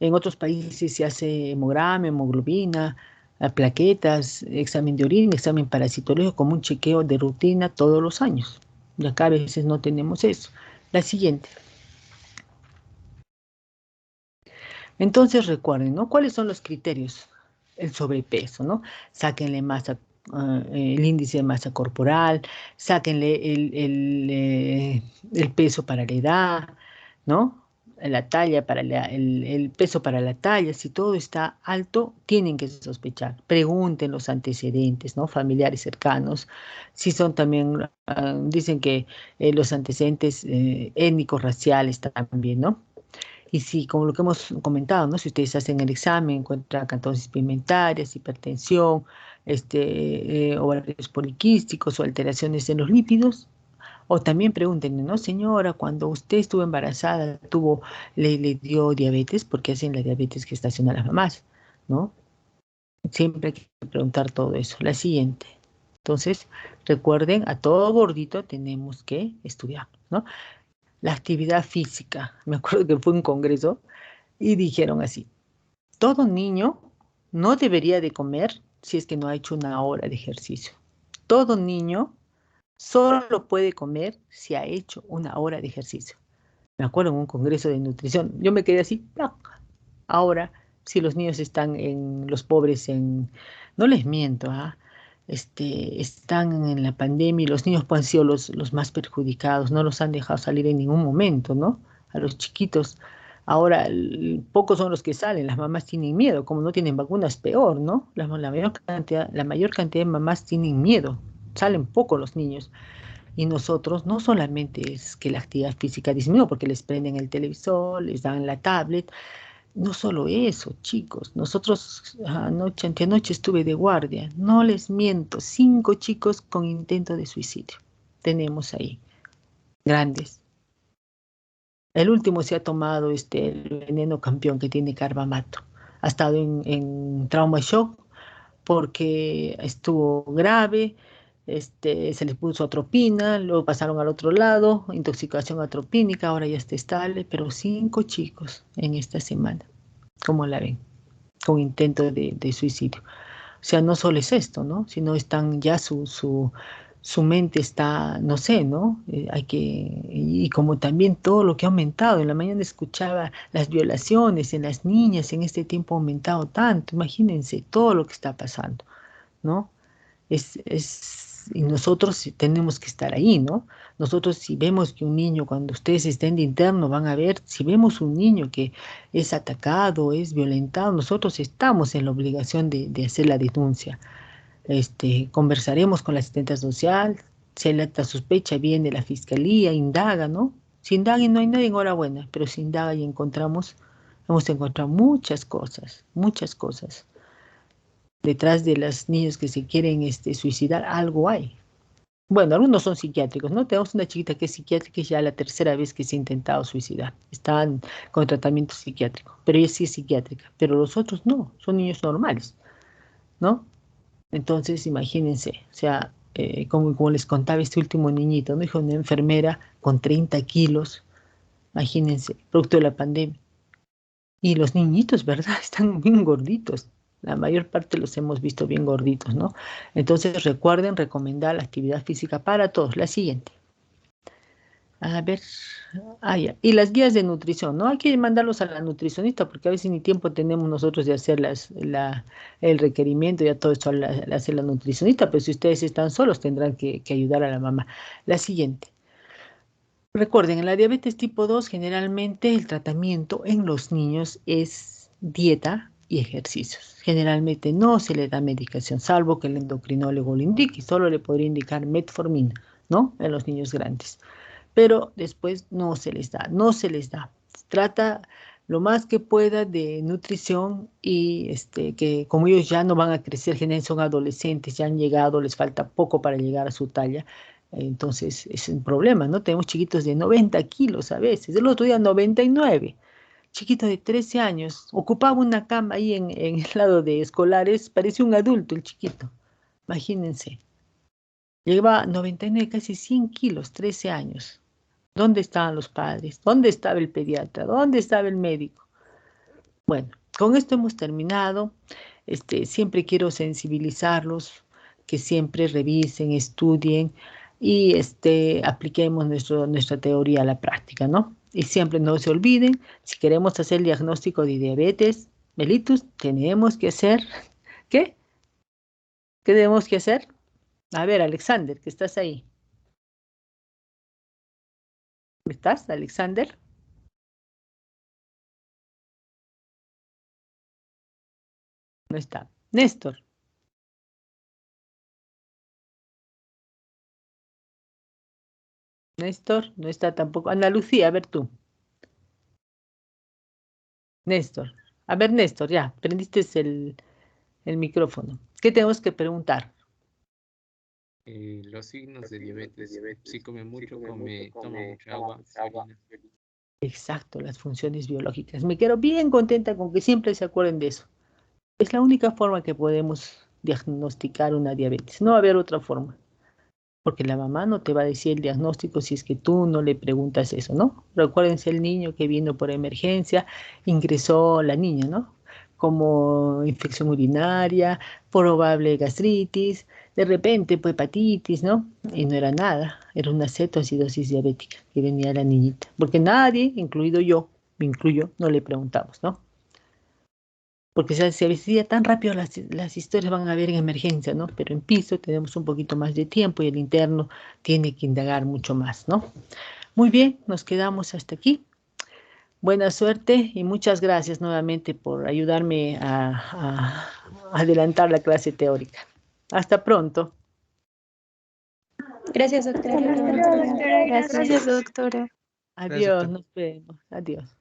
En otros países se hace hemograma, hemoglobina, plaquetas, examen de orina, examen parasitológico, como un chequeo de rutina todos los años. Y acá a veces no tenemos eso. La siguiente. Entonces recuerden, ¿no? ¿Cuáles son los criterios? El sobrepeso, ¿no? Sáquenle masa, el índice de masa corporal, sáquenle el peso para la edad, ¿no? La talla para el peso para la talla. Si todo está alto, tienen que sospechar. Pregunten los antecedentes, ¿no? Familiares cercanos. Si son también, dicen que los antecedentes étnicos, raciales también, ¿no? Y si, como lo que hemos comentado, ¿no? Si ustedes hacen el examen, encuentran catosis pigmentarias, hipertensión, ovarios poliquísticos o alteraciones en los lípidos, o también pregúntenle, ¿no? Señora, cuando usted estuvo embarazada, le dio diabetes, porque hacen la diabetes gestacional a las mamás, ¿no? Siempre hay que preguntar todo eso. La siguiente. Entonces, recuerden, a todo gordito tenemos que estudiar, ¿no? La actividad física. Me acuerdo que fue un congreso y dijeron así, todo niño no debería de comer si es que no ha hecho una hora de ejercicio. Todo niño solo puede comer si ha hecho una hora de ejercicio. Me acuerdo en un congreso de nutrición, yo me quedé así, ¡plac! Ahora, si los niños están los pobres no les miento, ¿ah? Están en la pandemia y los niños pues, han sido los más perjudicados, no los han dejado salir en ningún momento, ¿no? A los chiquitos. Ahora, pocos son los que salen, las mamás tienen miedo, como no tienen vacunas, peor, ¿no? La mayor cantidad de mamás tienen miedo, salen pocos los niños. Y nosotros no solamente es que la actividad física disminuye porque les prenden el televisor, les dan la tablet, no solo eso, chicos, nosotros antenoche estuve de guardia, no les miento, 5 chicos con intento de suicidio. Tenemos ahí, grandes. El último se ha tomado el veneno campeón que tiene carbamato. Ha estado en trauma shock porque estuvo grave, se le puso atropina, luego pasaron al otro lado, intoxicación atropínica, ahora ya está estable, pero 5 chicos en esta semana, ¿cómo la ven? Con intento de suicidio. O sea, no solo es esto, ¿no? Sino están ya su mente está, no sé, ¿no? Y como también todo lo que ha aumentado. En la mañana escuchaba las violaciones en las niñas, en este tiempo ha aumentado tanto. Imagínense todo lo que está pasando, ¿no? Y nosotros sí tenemos que estar ahí, ¿no? Nosotros si vemos que un niño, cuando ustedes estén de interno, van a ver, si vemos un niño que es atacado, es violentado, nosotros estamos en la obligación de hacer la denuncia. Conversaremos con la asistente social, si hay la sospecha, viene la fiscalía, indaga, ¿no? Si indaga y no hay nadie, enhorabuena, pero si indaga y hemos encontrado muchas cosas, muchas cosas detrás de las niñas que se quieren suicidar, algo hay. Bueno, algunos son psiquiátricos, ¿no? Tenemos una chiquita que es psiquiátrica y ya la tercera vez que se ha intentado suicidar. Están con tratamiento psiquiátrico, pero ella sí es psiquiátrica, pero los otros no, son niños normales, ¿no? Entonces, imagínense, o sea, como les contaba este último niñito, ¿no? Dijo una enfermera con 30 kilos, imagínense, producto de la pandemia. Y los niñitos, ¿verdad? Están bien gorditos. La mayor parte los hemos visto bien gorditos, ¿no? Entonces recuerden recomendar la actividad física para todos. La siguiente. A ver, ya. Y las guías de nutrición, ¿no? Hay que mandarlos a la nutricionista porque a veces ni tiempo tenemos nosotros de hacer el requerimiento, ya todo esto la hace la nutricionista, pero si ustedes están solos tendrán que ayudar a la mamá. La siguiente. Recuerden, en la diabetes tipo 2 generalmente el tratamiento en los niños es dieta y ejercicios. Generalmente no se le da medicación, salvo que el endocrinólogo lo indique, y solo le podría indicar metformina, ¿no? En los niños grandes. Pero después no se les da, no se les da. trata lo más que pueda de nutrición y que como ellos ya no van a crecer, generalmente son adolescentes, ya han llegado, les falta poco para llegar a su talla, entonces es un problema, ¿no? Tenemos chiquitos de 90 kilos a veces, el otro día 99, chiquito de 13 años, ocupaba una cama ahí en el lado de escolares, parecía un adulto el chiquito, imagínense. Llevaba 99, casi 100 kilos, 13 años. ¿Dónde estaban los padres? ¿Dónde estaba el pediatra? ¿Dónde estaba el médico? Bueno, con esto hemos terminado. Siempre quiero sensibilizarlos, que siempre revisen, estudien y apliquemos nuestra teoría a la práctica, ¿no? Y siempre no se olviden, si queremos hacer el diagnóstico de diabetes mellitus, tenemos que hacer, ¿qué? ¿Qué tenemos que hacer? A ver, Alexander, que estás ahí. ¿Estás, Alexander? No está. Néstor. Néstor, no está tampoco. Ana Lucía, a ver tú. Néstor. A ver, Néstor, ya, prendiste el micrófono. ¿Qué tenemos que preguntar? Los signos de diabetes. Si come mucho, toma mucha agua, se orina. Exacto, las funciones biológicas. Me quedo bien contenta con que siempre se acuerden de eso. Es la única forma que podemos diagnosticar una diabetes. No va a haber otra forma. Porque la mamá no te va a decir el diagnóstico si es que tú no le preguntas eso, ¿no? Recuérdense el niño que vino por emergencia, ingresó la niña, ¿no? Como infección urinaria, probable gastritis, de repente pues hepatitis, ¿no? Y no era nada, era una cetoacidosis diabética que venía la niñita. Porque nadie, incluido yo, me incluyo, no le preguntamos, ¿no? Porque se decía tan rápido las historias van a ver en emergencia, ¿no? Pero en piso tenemos un poquito más de tiempo y el interno tiene que indagar mucho más, ¿no? Muy bien, nos quedamos hasta aquí. Buena suerte y muchas gracias nuevamente por ayudarme a adelantar la clase teórica. Hasta pronto. Gracias, doctora. Hasta luego, doctora. Gracias. Gracias, doctora. Adiós, Doctor. nos vemos. Adiós.